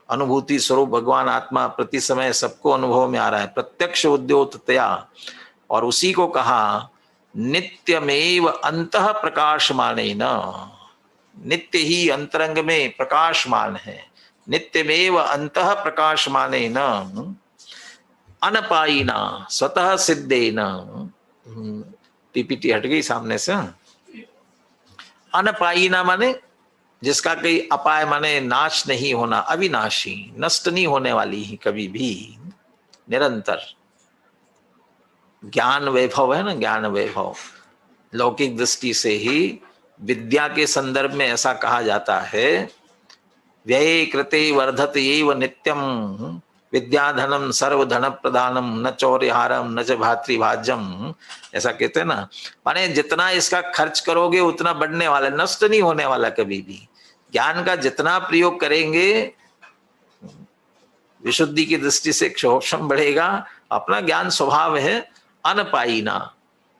अनुभूति स्वरूप भगवान आत्मा प्रति समय सबको अनुभव में आ रहा है, प्रत्यक्ष उद्योतया। और उसी को कहा नित्यमेव अंतः प्रकाशमानेन, नित्य ही अंतरंग में प्रकाशमान है, नित्यमेव अंतः प्रकाशमानेन अनपायिना स्वतः सिद्धेन। पीपीटी हट गई सामने से। अनपायिना माने जिसका कोई अपाय माने नाश नहीं होना, अविनाशी, नष्ट नहीं होने वाली ही कभी भी, निरंतर ज्ञान वैभव है ना, ज्ञान वैभव। लौकिक दृष्टि से ही विद्या के संदर्भ में ऐसा कहा जाता है, व्यये कृते वर्धत एव नित्यम विद्याधनम सर्वधन प्रदानम न चौर्यहारम न च भातृभाज्यम, ऐसा कहते हैं ना। माने जितना इसका खर्च करोगे उतना बढ़ने वाला, नष्ट नहीं होने वाला कभी भी। ज्ञान का जितना प्रयोग करेंगे विशुद्धि की दृष्टि से क्षोभम बढ़ेगा। अपना ज्ञान स्वभाव है अनपायिना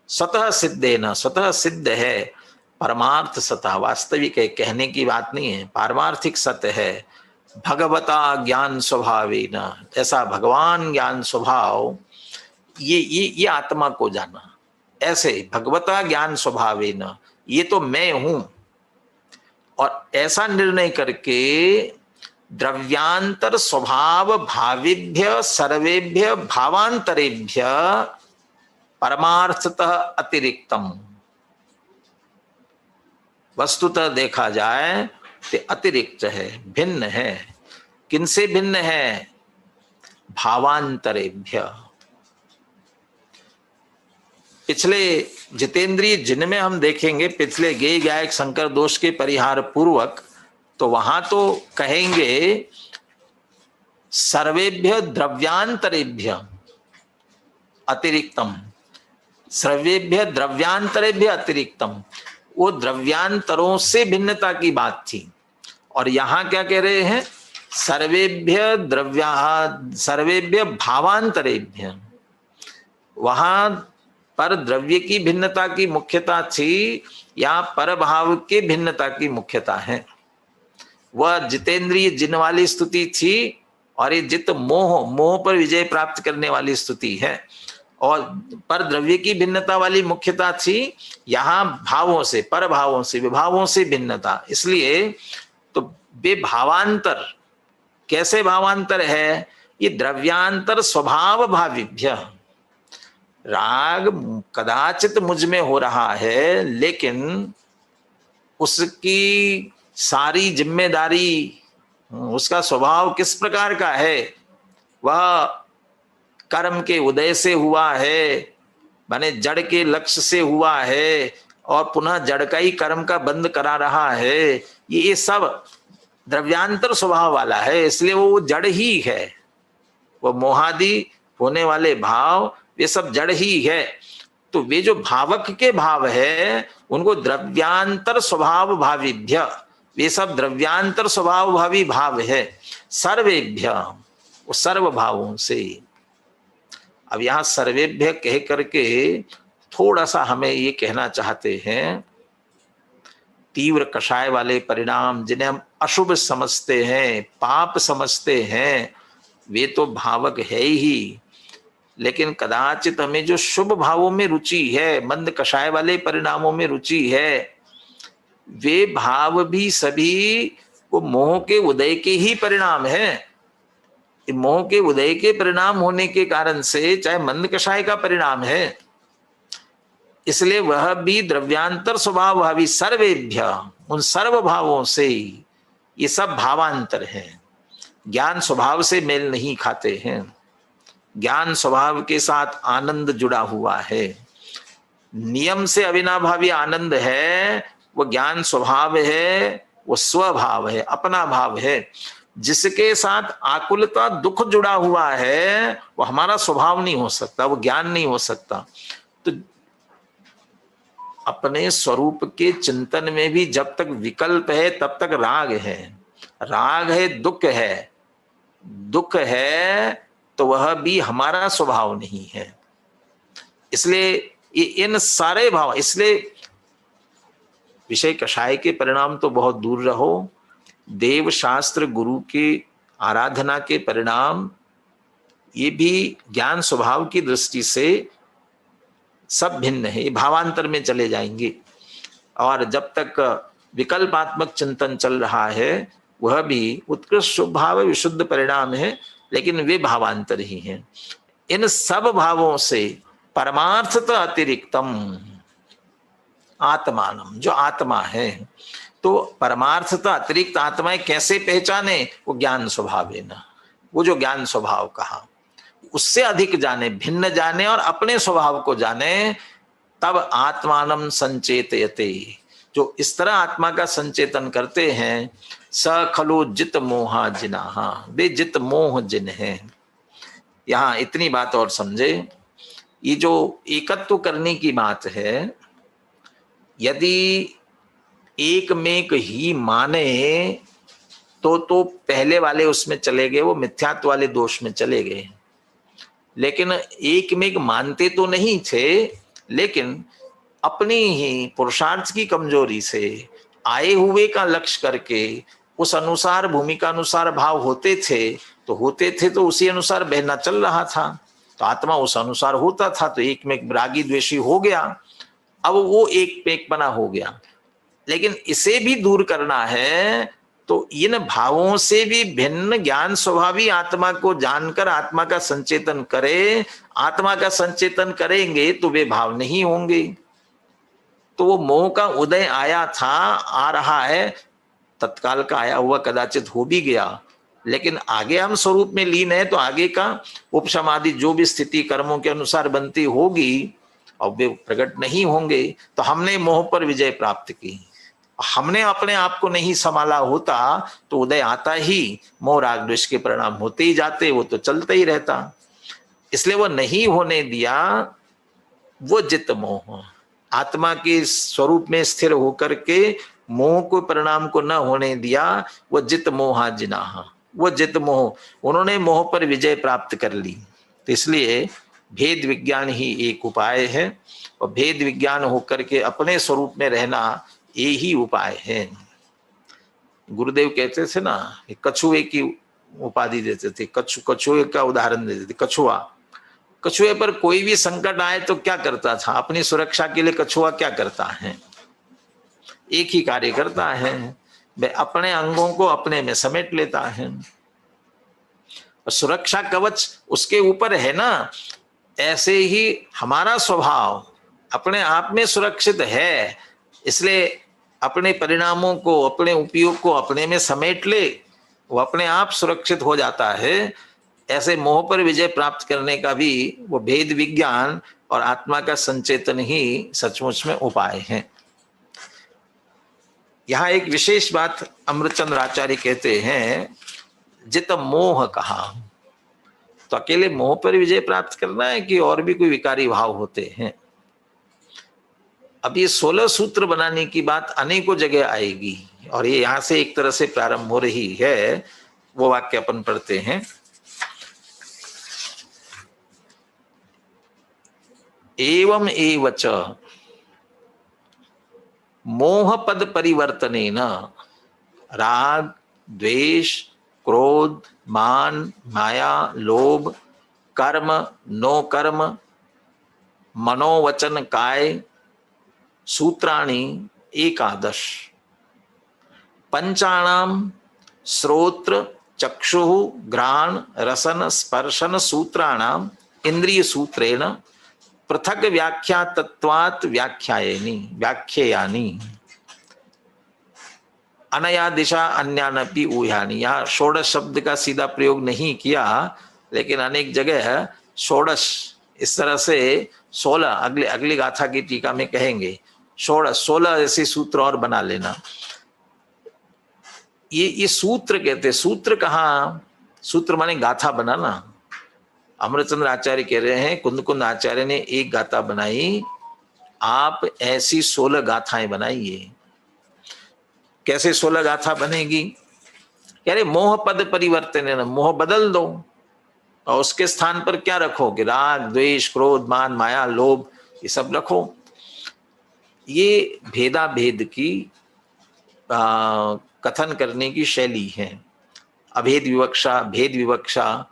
स्वतः सिद्धे न, स्वतः सिद्ध है, परमार्थ सतः, वास्तविक है, कहने की बात नहीं है, पारमार्थिक सत्य है। भगवता ज्ञान स्वभावेन, ऐसा भगवान ज्ञान स्वभाव, ये आत्मा को जाना। ऐसे भगवता ज्ञान स्वभावेन, ये तो मैं हूं, और ऐसा निर्णय करके द्रव्यांतर स्वभाव भाविभ्य सर्वेभ्य भावांतरेभ्य परमार्थतः अतिरिक्तम, वस्तुतः देखा जाए तो अतिरिक्त है, भिन्न है। किनसे भिन्न है? भावांतरेभ्य। पिछले जितेंद्रिय जिनमें हम देखेंगे, पिछले गेय गायक शंकर दोष के परिहार पूर्वक, तो वहां तो कहेंगे सर्वेभ्य द्रव्यांतरेभ्य अतिरिक्तम, सर्वेभ्य द्रव्यांतरेभ्य अतिरिक्तम, वो द्रव्यांतरों से भिन्नता की बात थी। और यहां क्या कह रहे हैं? सर्वेभ्य भावांतरेभ्य। वहां पर द्रव्य की भिन्नता की मुख्यता थी, या पर भाव के भिन्नता की मुख्यता है। वह जितेंद्रिय जिन वाली स्तुति थी, और ये जित मोह पर विजय प्राप्त करने वाली स्तुति है। और पर द्रव्य की भिन्नता वाली मुख्यता थी, यहां भावों से, पर भावों से, विभावों से भिन्नता। इसलिए तो वे भावांतर, कैसे भावांतर है? ये द्रव्यांतर स्वभाव भाविभ्य। राग कदाचित मुझ में हो रहा है, लेकिन उसकी सारी जिम्मेदारी, उसका स्वभाव किस प्रकार का है? वह कर्म के उदय से हुआ है, माने जड़ के लक्ष्य से हुआ है, और पुनः जड़ का ही कर्म का बंद करा रहा है। ये सब द्रव्यांतर स्वभाव वाला है, इसलिए वो जड़ ही है। वो मोहादि होने वाले भाव, वे सब जड़ ही है। तो वे जो भावक के भाव है, उनको द्रव्यांतर स्वभाव भाविभ्य, वे सब द्रव्यांतर स्वभाव भावी भाव है। सर्वेभ्य, वो सर्व भावों से। अब यहां सर्वेभ्य कह करके थोड़ा सा हमें ये कहना चाहते हैं, तीव्र कषाय वाले परिणाम जिन्हें हम अशुभ समझते हैं, पाप समझते हैं, वे तो भावक है ही, लेकिन कदाचित हमें जो शुभ भावों में रुचि है, मंद कषाय वाले परिणामों में रुचि है, वे भाव भी सभी वो मोह के उदय के ही परिणाम है। मोह के उदय के परिणाम होने के कारण से, चाहे मंद कषाय का परिणाम है, इसलिए वह भी द्रव्यांतर स्वभाव भावी सर्वेभ्य, उन सर्व भावों से। ये सब भावांतर हैं, ज्ञान स्वभाव से मेल नहीं खाते हैं। ज्ञान स्वभाव के साथ आनंद जुड़ा हुआ है, नियम से अविनाभावी आनंद है, वो ज्ञान स्वभाव है, वो स्वभाव है, अपना भाव है। जिसके साथ आकुलता दुख जुड़ा हुआ है, वो हमारा स्वभाव नहीं हो सकता, वो ज्ञान नहीं हो सकता। तो अपने स्वरूप के चिंतन में भी जब तक विकल्प है, तब तक राग है। राग है, दुख है, दुख है, तो वह भी हमारा स्वभाव नहीं है। इसलिए ये इन सारे भाव, इसलिए विषय कषाय के परिणाम तो बहुत दूर रहो, देव शास्त्र गुरु की आराधना के परिणाम, ये भी ज्ञान स्वभाव की दृष्टि से सब भिन्न है, भावांतर में चले जाएंगे। और जब तक विकल्पात्मक चिंतन चल रहा है, वह भी उत्कृष्ट शुभ भाव विशुद्ध परिणाम है, लेकिन वे भावांतर ही हैं। इन सब भावों से परमार्थतः अतिरिक्तम आत्मानम, जो आत्मा है, तो परमार्थता अतिरिक्त आत्माएं कैसे पहचाने? वो ज्ञान स्वभाव है ना, वो जो ज्ञान स्वभाव कहा, उससे अधिक जाने, भिन्न जाने और अपने स्वभाव को जाने, तब आत्मानम संचेतयते। जो इस तरह आत्मा का संचेतन करते हैं, स खलु जित मोहा जिनाहा, वे जित मोह जिन हैं। यहां इतनी बात और समझे, ये जो एकत्व करने की बात है, यदि एक में ही माने तो पहले वाले उसमें चले गए, वो मिथ्यात्व वाले दोष में चले गए। लेकिन एक में मानते तो नहीं थे, लेकिन अपनी ही पुरुषार्थ की कमजोरी से आए हुए का लक्ष्य करके उस अनुसार, भूमिका अनुसार भाव होते थे तो उसी अनुसार बहना चल रहा था, तो आत्मा उस अनुसार होता था, तो एक में रागी द्वेषी हो गया, अब वो एक पेक बना हो गया। लेकिन इसे भी दूर करना है, तो इन भावों से भी भिन्न ज्ञान स्वभावी आत्मा को जानकर आत्मा का संचेतन करे। आत्मा का संचेतन करेंगे तो वे भाव नहीं होंगे। तो वो मोह का उदय आया था, आ रहा है, तत्काल का आया हुआ कदाचित हो भी गया, लेकिन आगे हम स्वरूप में लीन है, तो आगे का उपशम आदि जो भी स्थिति कर्मों के अनुसार बनती होगी, और वे प्रकट नहीं होंगे। तो हमने मोह पर विजय प्राप्त की, हमने अपने आप को नहीं संभाला होता तो उदय आता ही, मोह राग द्वेष के परिणाम होते ही जाते, वो तो चलता ही रहता। इसलिए वो नहीं होने दिया, वो जित मोह, आत्मा के स्वरूप में स्थिर होकर के मोह को परिणाम को न होने दिया, वो जित मोहा जिनाहा, वो जित मोह, उन्होंने मोह पर विजय प्राप्त कर ली। तो इसलिए भेद विज्ञान ही एक उपाय है, और भेद विज्ञान होकर के अपने स्वरूप में रहना ये ही उपाय है। गुरुदेव कहते थे ना, कछुए की उपाधि देते थे, कछुए का उदाहरण देते थे। कछुए पर कोई भी संकट आए तो क्या करता था? अपनी सुरक्षा के लिए कछुआ क्या करता है? एक ही कार्य करता है, वह अपने अंगों को अपने में समेट लेता है, और सुरक्षा कवच उसके ऊपर है ना। ऐसे ही हमारा स्वभाव अपने आप में सुरक्षित है, इसलिए अपने परिणामों को, अपने उपयोग को अपने में समेट ले, वो अपने आप सुरक्षित हो जाता है। ऐसे मोह पर विजय प्राप्त करने का भी वो भेद विज्ञान और आत्मा का संचेतन ही सचमुच में उपाय है। यहाँ एक विशेष बात अमृतचंद्र आचार्य कहते हैं, जित मोह कहा, तो अकेले मोह पर विजय प्राप्त करना है कि और भी कोई विकारी भाव होते हैं? अब ये 16 सूत्र बनाने की बात अनेकों जगह आएगी, और ये यहां से एक तरह से प्रारंभ हो रही है। वो वाक्य अपन पढ़ते हैं, एवं एवच मोह पद परिवर्तनेन राग द्वेष क्रोध मान माया लोभ कर्म नो कर्म मनोवचन काय सूत्राणि एकादश पंचाणाम श्रोत्र चक्षु घ्राण रसन स्पर्शन सूत्राणाम इंद्रिय सूत्रेण पृथक व्याख्या तत्वात् व्याख्यायानि अनया दिशा अन्यानपि ऊह्यानि। यहाँ षोडश शब्द का सीधा प्रयोग नहीं किया, लेकिन अनेक जगह षोडश इस तरह से 16 अगली गाथा की टीका में कहेंगे, 16 ऐसे सूत्र और बना लेना। ये सूत्र कहते, सूत्र कहाँ? सूत्र माने गाथा बनाना। अमृतचंद्र आचार्य कह रहे हैं, कुंद आचार्य ने एक गाथा बनाई, आप ऐसी 16 गाथाएं बनाइए। कैसे 16 गाथा बनेगी? कह रहे मोह पद परिवर्तन है ना, मोह बदल दो, और उसके स्थान पर क्या रखोगे? राग द्वेष क्रोध मान माया लोभ, ये सब रखो। ये भेदा भेद की कथन करने की शैली है। अभेद विवक्षा, भेद विवक्षा,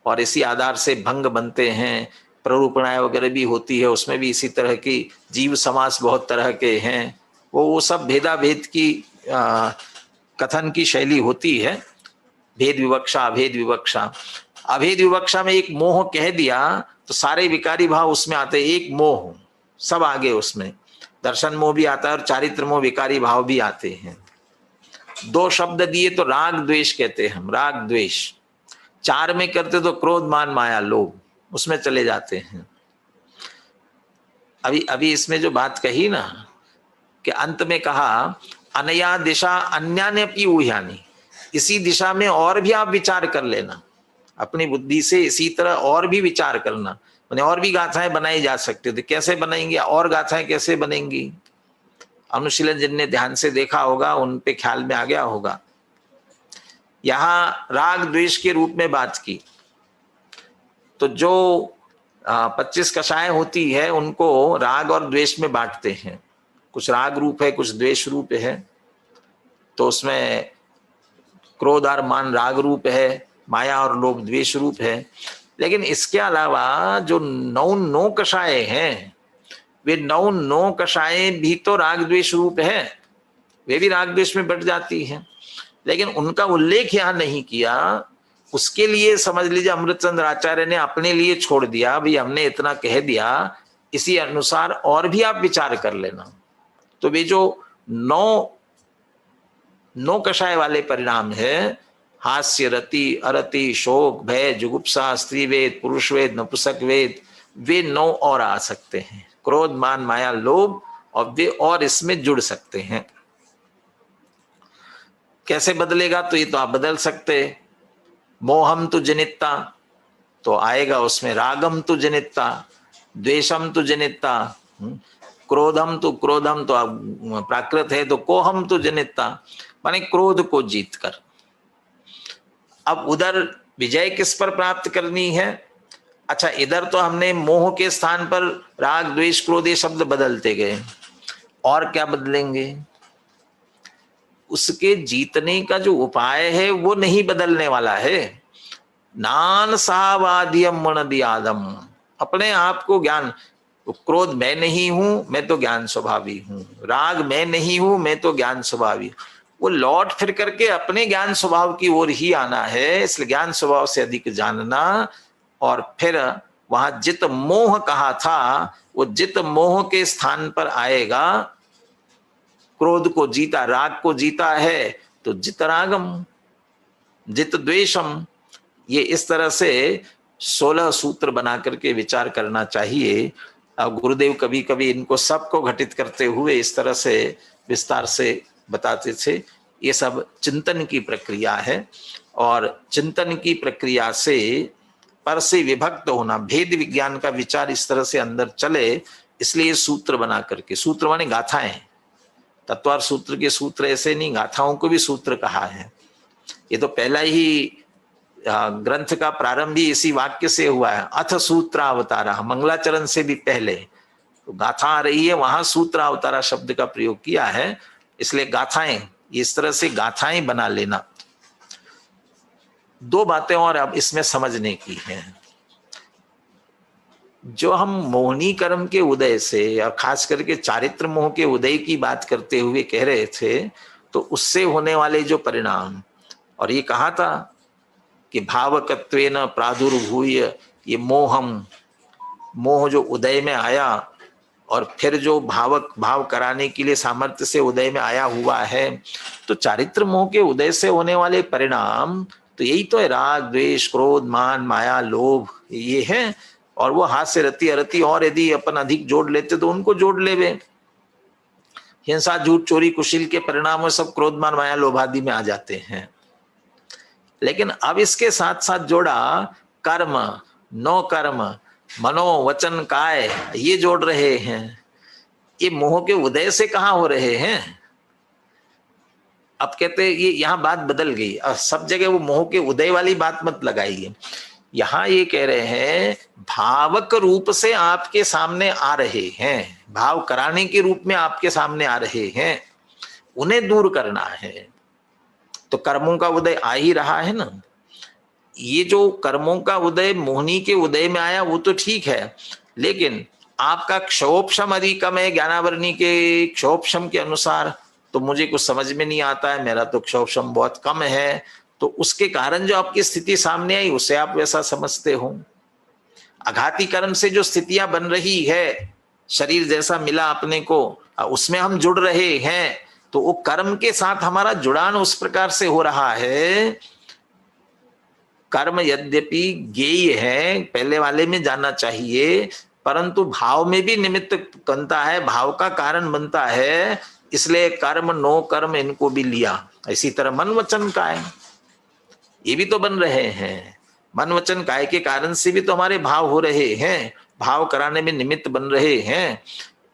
और इसी आधार से भंग बनते हैं, प्ररूपणाएं वगैरह भी होती है, उसमें भी इसी तरह की जीव समास बहुत तरह के हैं, वो सब भेदा भेद की कथन की शैली होती है। भेद विवक्षा, अभेद विवक्षा। अभेद विवक्षा में एक मोह कह दिया तो सारे विकारी भाव उसमें आते, एक मोह सब आगे उसमें। दर्शन मोह भी आता है और चारित्र मोह विकारी भाव भी आते हैं। 2 शब्द दिए तो राग द्वेष कहते हैं हम, राग द्वेष। 4 में करते तो क्रोध मान माया लोभ, उसमें चले जाते हैं। अभी इसमें जो बात कही ना कि अंत में कहा अनया दिशा अन्यान्य अपि ऊह्यानि, इसी दिशा में और भी आप विचार कर लेना अपनी बुद्धि से, इसी तरह और भी विचार करना, मैंने और भी गाथाएं बनाई जा सकती थी। कैसे बनाएंगे और गाथाएं कैसे बनेंगी? अनुशीलन जिनने ध्यान से देखा होगा उन पे ख्याल में आ गया होगा। यहां राग द्वेष के रूप में बात की तो जो 25 कषाय होती है उनको राग और द्वेष में बांटते हैं। कुछ राग रूप है, कुछ द्वेष रूप है। तो उसमें क्रोध और मान राग रूप है, माया और लोभ द्वेष रूप है। लेकिन इसके अलावा जो 9 कषाय हैं, वे 9 कषाय भी तो राग द्वेष रूप है, वे भी राग द्वेष में बढ़ जाती हैं। लेकिन उनका उल्लेख यहां नहीं किया। उसके लिए समझ लीजिए अमृतचंद्र आचार्य ने अपने लिए छोड़ दिया, भाई हमने इतना कह दिया, इसी अनुसार और भी आप विचार कर लेना। तो वे जो 9 कषाय वाले परिणाम है, हास्य, रति, अरति, शोक, भय, जुगुप्सा, स्त्री वेद, पुरुष वेद, नपुंसक वेद, वे 9 और आ सकते हैं। क्रोध मान माया लोभ, और वे और इसमें जुड़ सकते हैं। कैसे बदलेगा? तो ये तो आप बदल सकते। मोहम तु जनिता तो आएगा उसमें रागम तु जनिता, द्वेषम तु जनिता, क्रोधम तो प्राकृत है तो कोहम तो जनिता, माने क्रोध को जीत कर। अब उधर विजय किस पर प्राप्त करनी है? अच्छा, इधर तो हमने मोह के स्थान पर राग द्वेष क्रोध ये शब्द बदलते गए, और क्या बदलेंगे? उसके जीतने का जो उपाय है वो नहीं बदलने वाला है। नान सावादियम मनदियादम, अपने आप को ज्ञान, क्रोध मैं नहीं हूं, मैं तो ज्ञान स्वभावी हूं, राग मैं नहीं हूं, मैं तो ज्ञान स्वभावी, वो लौट फिर करके अपने ज्ञान स्वभाव की ओर ही आना है। इसलिए ज्ञान स्वभाव से अधिक जानना, और फिर वहां जित मोह कहा था, वो जित मोह के स्थान पर आएगा। क्रोध को जीता, राग को जीता है तो जित रागम, जित द्वेषम। ये इस तरह से 16 सूत्र बना करके विचार करना चाहिए। गुरुदेव कभी कभी इनको सबको घटित करते हुए इस तरह से विस्तार से बताते थे। ये सब चिंतन की प्रक्रिया है, और चिंतन की प्रक्रिया से पर से विभक्त होना, भेद विज्ञान का विचार इस तरह से अंदर चले, इसलिए सूत्र बना करके, सूत्र माने गाथाएं, तत्वार सूत्र के सूत्र ऐसे नहीं, गाथाओं को भी सूत्र कहा है। ये तो पहला ही ग्रंथ का प्रारंभ ही इसी वाक्य से हुआ है, अथ सूत्रावतारा, मंगलाचरण से भी पहले तो गाथा आ रही है, वहां सूत्रावतारा शब्द का प्रयोग किया है। इसलिए गाथाएं, इस तरह से गाथाएं बना लेना। 2 बातें और अब इसमें समझने की हैं। जो हम मोहनी कर्म के उदय से, और खास करके चारित्र मोह के उदय की बात करते हुए कह रहे थे, तो उससे होने वाले जो परिणाम, और ये कहा था कि भावकत्वेन प्रादुर्भूय, ये मोह जो उदय में आया और फिर जो भाव कराने के लिए सामर्थ्य से उदय में आया हुआ है, तो चारित्र मोह के उदय से होने वाले परिणाम तो यही तो है, राग द्वेष क्रोध मान माया लोभ, ये है। और वो हास्य रति अरति, और यदि अपन अधिक जोड़ लेते तो उनको जोड़ लेवे। हिंसा झूठ चोरी कुशील के परिणाम सब क्रोध मान माया लोभ आदि में आ जाते हैं। लेकिन अब इसके साथ साथ जोड़ा कर्म, नो कर्म, मनो वचन काय, ये जोड़ रहे हैं। ये मोह के उदय से कहां हो रहे हैं? अब कहते ये यहां बात बदल गई, अब सब जगह वो मोह के उदय वाली बात मत लगाइए। यहां ये कह रहे हैं भावक रूप से आपके सामने आ रहे हैं, भाव कराने के रूप में आपके सामने आ रहे हैं, उन्हें दूर करना है। तो कर्मों का उदय आ ही रहा है ना। ये जो कर्मों का उदय मोहनी के उदय में आया वो तो ठीक है, लेकिन आपका क्षोभक्षम अधिकम है ज्ञानावरणी के क्षोभक्षम के अनुसार, तो मुझे कुछ समझ में नहीं आता है, मेरा तो क्षोभक्षम बहुत कम है, तो उसके कारण जो आपकी स्थिति सामने आई उसे आप वैसा समझते हो। आघाती कर्म से जो स्थितियां बन रही है, शरीर जैसा मिला अपने को, उसमें हम जुड़ रहे हैं, तो वो कर्म के साथ हमारा जुड़ान उस प्रकार से हो रहा है। कर्म यद्यपि ज्ञेय है, पहले वाले में जाना चाहिए, परंतु भाव में भी निमित्त बनता है, भाव का कारण बनता है, इसलिए कर्म नो कर्म इनको भी लिया। इसी तरह मन वचन काय, ये भी तो बन रहे हैं। मन वचन काय के कारण से भी तो हमारे भाव हो रहे हैं, भाव कराने में निमित्त बन रहे हैं,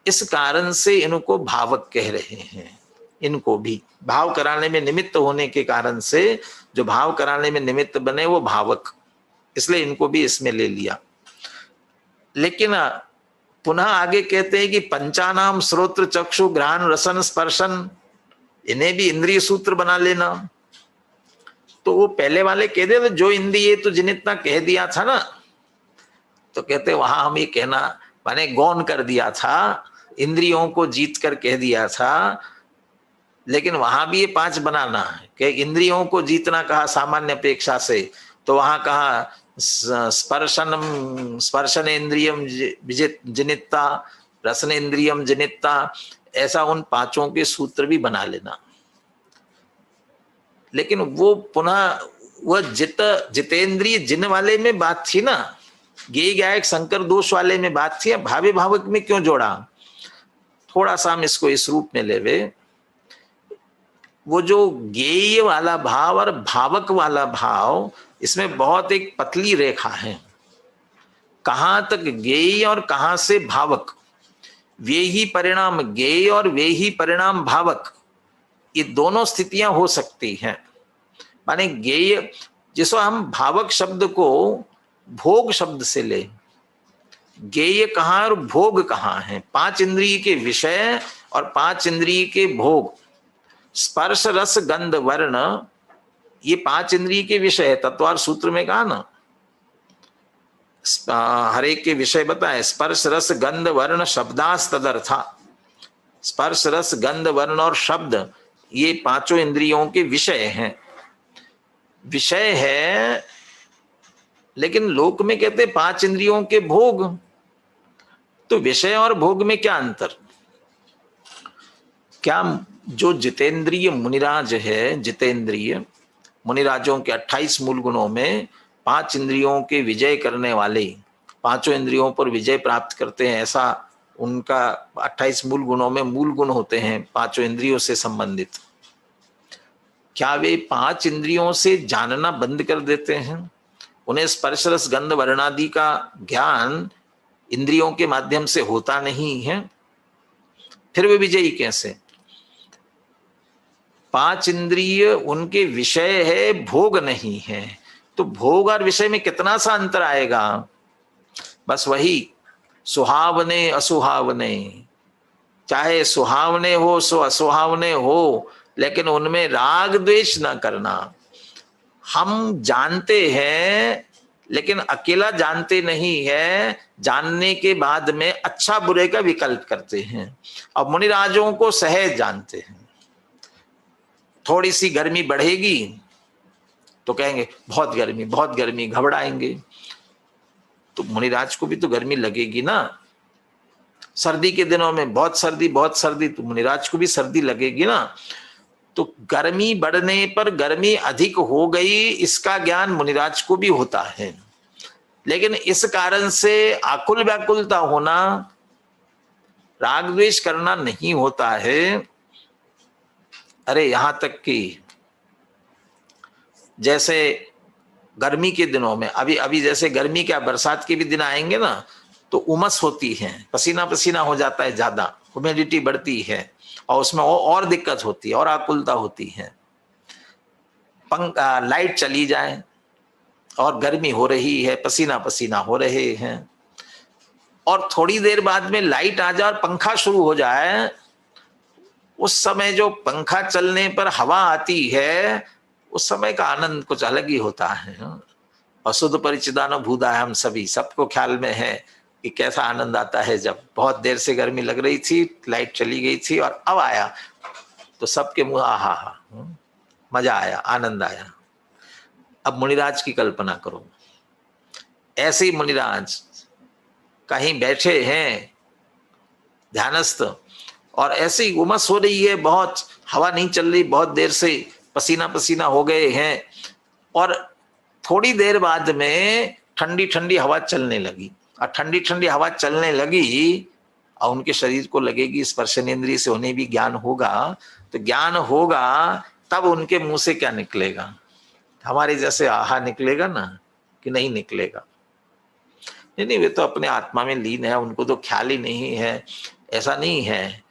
इस कारण से इनको भावक कह रहे हैं। इनको भी भाव कराने में निमित्त होने के कारण से, जो भाव कराने में निमित्त बने वो भावक, इसलिए इनको भी इसमें ले लिया। लेकिन पुनः आगे कहते हैं कि पंचानाम श्रोत्र चक्षु घ्राण रसन स्पर्शन, इन्हें भी इंद्रिय सूत्र बना लेना। तो वो पहले वाले कह दे, तो जो इंद्रिय तो जिन इतना कह दिया था ना, तो कहते वहां हम ये कहना माने गौन कर दिया था, इंद्रियों को जीत कर कह दिया था, लेकिन वहां भी ये 5 बनाना है कि इंद्रियों को जीतना कहा सामान्य अपेक्षा से, तो वहां कहा स्पर्शन इंद्रियम जनिता, रसन इंद्रियम जनिता, ऐसा उन 5 के सूत्र भी बना लेना। लेकिन वो पुनः वह जितेंद्रिय जिन वाले में बात थी ना, ज्ञेय ज्ञायक संकर दोष वाले में बात थी, भावे भावक में क्यों जोड़ा? थोड़ा सा हम इसको इस रूप में लेवे, वो जो ज्ञेय वाला भाव और भावक वाला भाव, इसमें बहुत एक पतली रेखा है, कहां तक ज्ञेय और कहां से भावक। वे ही परिणाम ज्ञेय और वे ही परिणाम भावक, ये दोनों स्थितियां हो सकती हैं। माने ज्ञेय, जिसको हम भावक शब्द को भोग शब्द से ले, ज्ञेय कहाँ और भोग कहाँ है? 5 इंद्रिय के विषय और 5 इंद्रिय के भोग, स्पर्श रस गंध वर्ण, ये 5 इंद्रिय के विषय है। तत्वार सूत्र में कहा ना, हर एक के विषय बताए, स्पर्श रस गंध वर्ण शब्दास तदर्था। स्पर्श रस गंध वर्ण और शब्द, ये 5 इंद्रियों के विषय हैं। विषय है, लेकिन लोक में कहते 5 इंद्रियों के भोग। तो विषय और भोग में क्या अंतर? क्या जो जितेंद्रिय मुनिराज है, जितेंद्रिय मुनिराजों के 28 मूल गुणों में 5 इंद्रियों के विजय करने वाले, 5 इंद्रियों पर विजय प्राप्त करते हैं, ऐसा उनका 28 मूल गुणों में मूल गुण होते हैं 5 इंद्रियों से संबंधित। क्या वे 5 इंद्रियों से जानना बंद कर देते हैं? उन्हें स्पर्श रस गंध वर्णादि का ज्ञान इंद्रियों के माध्यम से होता नहीं है? फिर वे विजयी कैसे? 5 इंद्रिय उनके विषय है, भोग नहीं है। तो भोग और विषय में कितना सा अंतर आएगा? बस वही सुहावने असुहावने, चाहे सुहावने हो सो असुहावने हो, लेकिन उनमें राग द्वेष न करना। हम जानते हैं, लेकिन अकेला जानते नहीं है, जानने के बाद में अच्छा बुरे का विकल्प करते हैं। अब मुनिराजों को सहज जानते हैं। थोड़ी सी गर्मी बढ़ेगी तो कहेंगे बहुत गर्मी, घबराएंगे। तो मुनिराज को भी तो गर्मी लगेगी ना। सर्दी के दिनों में बहुत सर्दी, तो मुनिराज को भी सर्दी लगेगी ना। तो गर्मी बढ़ने पर गर्मी अधिक हो गई, इसका ज्ञान मुनिराज को भी होता है, लेकिन इस कारण से आकुल व्याकुलता होना, राग द्वेष करना नहीं होता है। अरे यहां तक कि जैसे गर्मी के दिनों में, अभी जैसे गर्मी क्या बरसात के भी दिन आएंगे ना, तो उमस होती है, पसीना पसीना हो जाता है, ज्यादा ह्यूमिडिटी बढ़ती है, और उसमें और दिक्कत होती है और आकुलता होती है। लाइट चली जाए और गर्मी हो रही है, पसीना पसीना हो रहे हैं, और थोड़ी देर बाद में लाइट आ जाए और पंखा शुरू हो जाए, उस समय जो पंखा चलने पर हवा आती है, उस समय का आनंद कुछ अलग ही होता है। अशुद्ध परिचिदानो भूदा है, हम सभी, सबको ख्याल में है कि कैसा आनंद आता है जब बहुत देर से गर्मी लग रही थी, लाइट चली गई थी और अब आया तो सबके मुंह आहा, मजा आया, आनंद आया। अब मुनिराज की कल्पना करो, ऐसे ही मुनिराज कहीं बैठे हैं ध्यानस्थ, और ऐसे ही उमस हो रही है, बहुत हवा नहीं चल रही, बहुत देर से पसीना पसीना हो गए हैं, और थोड़ी देर बाद में ठंडी ठंडी हवा चलने लगी, और ठंडी ठंडी हवा चलने लगी और उनके शरीर को लगेगी स्पर्शनेंद्रिय से उन्हें भी ज्ञान होगा, तो ज्ञान होगा तब उनके मुंह से क्या निकलेगा? हमारे जैसे आहा निकलेगा ना, कि नहीं निकलेगा? नहीं, वे तो अपने आत्मा में लीन है, उनको तो ख्याल ही नहीं है, ऐसा नहीं है।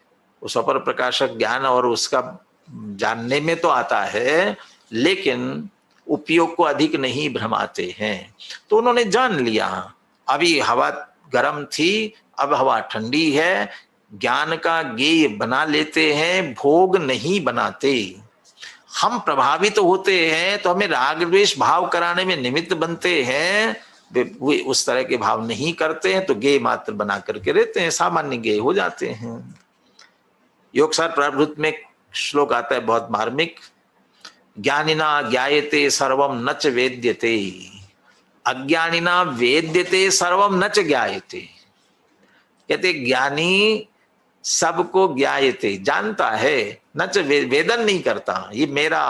उस अपर प्रकाशक ज्ञान और उसका जानने में तो आता है, लेकिन उपयोग को अधिक नहीं भ्रमाते हैं। तो उन्होंने जान लिया, अभी हवा गर्म थी, अब हवा ठंडी है, ज्ञान का गेय बना लेते हैं, भोग नहीं बनाते। हम प्रभावित होते हैं तो हमें राग द्वेष भाव कराने में निमित्त बनते हैं, वे उस तरह के भाव नहीं करते हैं तो गेय मात्र बना करके रहते हैं, सामान्य गेय हो जाते हैं। योगसार प्रारब्ध में श्लोक आता है बहुत मार्मिक, ज्ञानिना ज्ञायते सर्वम न च वेद्यते, अज्ञानिना वेद्यते सर्वम न च ज्ञायते। कहते ज्ञानी सबको ज्ञायते, जानता है, न च वेदन नहीं करता। ये मेरा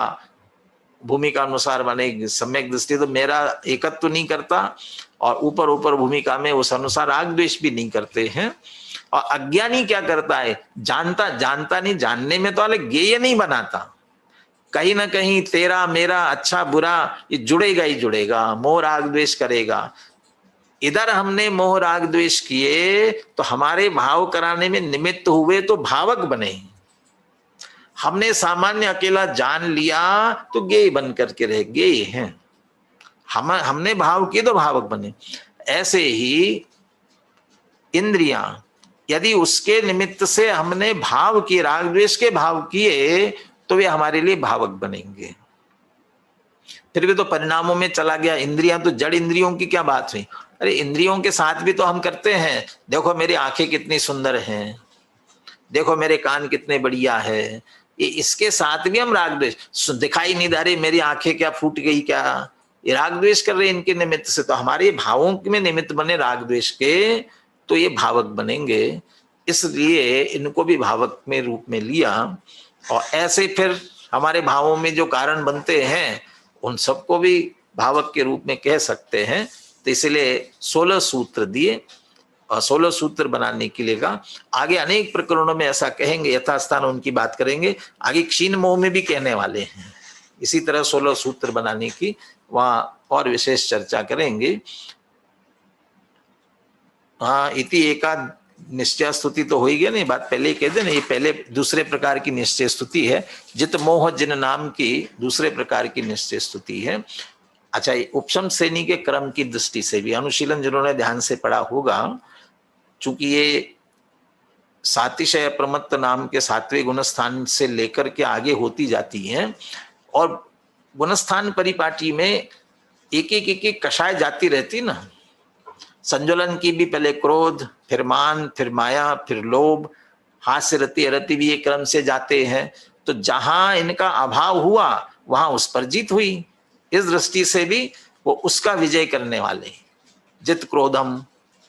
भूमिका अनुसार माने सम्यक दृष्टि तो मेरा एकत्व नहीं करता, और ऊपर ऊपर भूमिका में उस अनुसार राग द्वेष भी नहीं करते हैं। और अज्ञानी क्या करता है? जानता जानता नहीं, जानने में तो अलग गेय नहीं बनाता, कहीं ना कहीं तेरा मेरा अच्छा बुरा ये जुड़ेगा ही जुड़ेगा, मोह राग द्वेष करेगा। इधर हमने मोह राग द्वेष किए तो हमारे भाव कराने में निमित्त हुए तो भावक बने, हमने सामान्य अकेला जान लिया तो गेय बन करके रह गेय हैं। हमने भाव किए तो भावक बने। ऐसे ही इंद्रियां, यदि उसके निमित्त से हमने भाव किए, राग द्वेष के भाव किए, तो वे हमारे लिए भावक बनेंगे। फिर भी तो परिणामों में चला गया। इंद्रियां तो जड़ इंद्रियों की क्या बात हुई? अरे इंद्रियों के साथ भी तो हम करते हैं, देखो मेरी आंखें कितनी सुंदर हैं, देखो मेरे कान कितने बढ़िया है, ये इसके साथ भी हम राग द्वेष, दिखाई नहीं दे रही मेरी आंखें क्या फूट गई क्या, ये राग द्वेष कर रहे इनके निमित्त से, तो हमारे भावों में निमित्त बने राग द्वेष के, तो ये भावक बनेंगे। इसलिए इनको भी भावक में रूप में लिया, और ऐसे फिर हमारे भावों में जो कारण बनते हैं उन सबको भी भावक के रूप में कह सकते हैं। तो इसलिए 16 सूत्र दिए, और 16 सूत्र बनाने के लिए कहा। आगे अनेक प्रकरणों में ऐसा कहेंगे, यथास्थान उनकी बात करेंगे, आगे क्षीण मोह में भी कहने वाले हैं। इसी तरह 16 सूत्र बनाने की वहां और विशेष चर्चा करेंगे। हाँ, इति एका निश्चय स्तुति तो हो ही गया, नहीं बात पहले ही कह देना, ये पहले दूसरे प्रकार की निश्चय स्तुति है। जित मोह जिन नाम की दूसरे प्रकार की निश्चय स्तुति है। अच्छा, उपशम श्रेणी के क्रम की दृष्टि से भी अनुशीलन जिन्होंने ध्यान से पढ़ा होगा, चूंकि ये सातिशय प्रमत्त नाम के 7वें गुणस्थान से लेकर के आगे होती जाती हैं, और गुणस्थान परिपाटी में एक एक कषाय जाती रहती ना। संजुलन की भी पहले क्रोध, फिर मान, फिर माया, फिर लोभ, हास्य रति अरति भी एक क्रम से जाते हैं। तो जहां इनका अभाव हुआ वहां उस पर जीत हुई। इस दृष्टि से भी वो उसका विजय करने वाले, जित क्रोधम,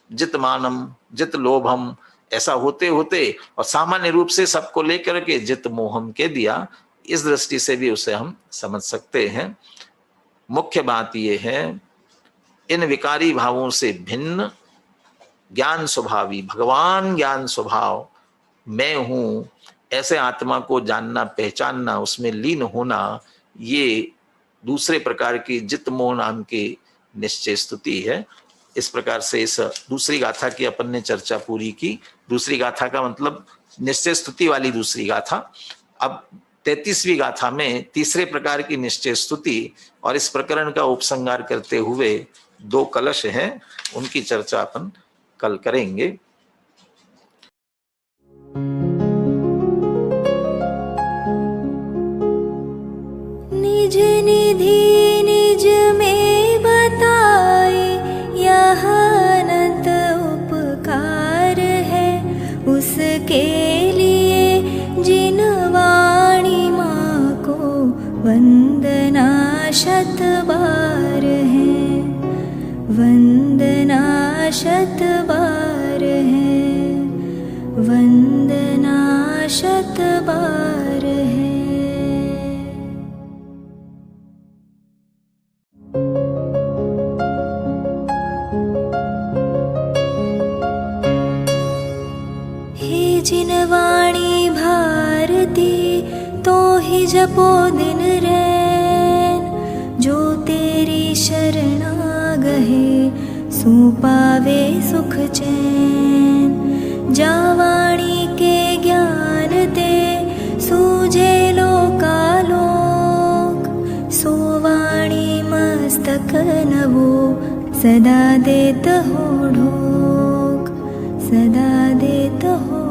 जित मानम, जित लोभम, ऐसा होते होते और सामान्य रूप से सबको लेकर के जित मोहम के दिया। इस दृष्टि से भी उसे हम समझ सकते हैं। मुख्य बात यह है, इन विकारी भावों से भिन्न ज्ञान स्वभावी, भगवान ज्ञान स्वभाव मैं हूं, ऐसे आत्मा को जानना, पहचानना, उसमें लीन होना, ये दूसरे प्रकार की जित मोह नाम की निश्चय स्तुति है। इस प्रकार से इस दूसरी गाथा की अपन ने चर्चा पूरी की। दूसरी गाथा का मतलब निश्चय स्तुति वाली दूसरी गाथा। अब 33वीं गाथा में तीसरे प्रकार की निश्चय स्तुति और इस प्रकरण का उपसंहार करते हुए 2 कलश हैं, उनकी चर्चा अपन कल करेंगे। निज निधि निज में बताए, यह अनंत उपकार है उसके लिए जिन वाणी माँ को वंदना शत बार है, वंदना शत बार है, वंदना शत बार है। हे जिनवाणी भारती तो ही जपो दिन रैन, जो तेरी शरणा गहे सो पावे सुख चैन। जावाणी के ज्ञान ते सूझे लोकालोक, सोवाणी मस्तक नवो सदा देत हो ढोक, सदा देत हो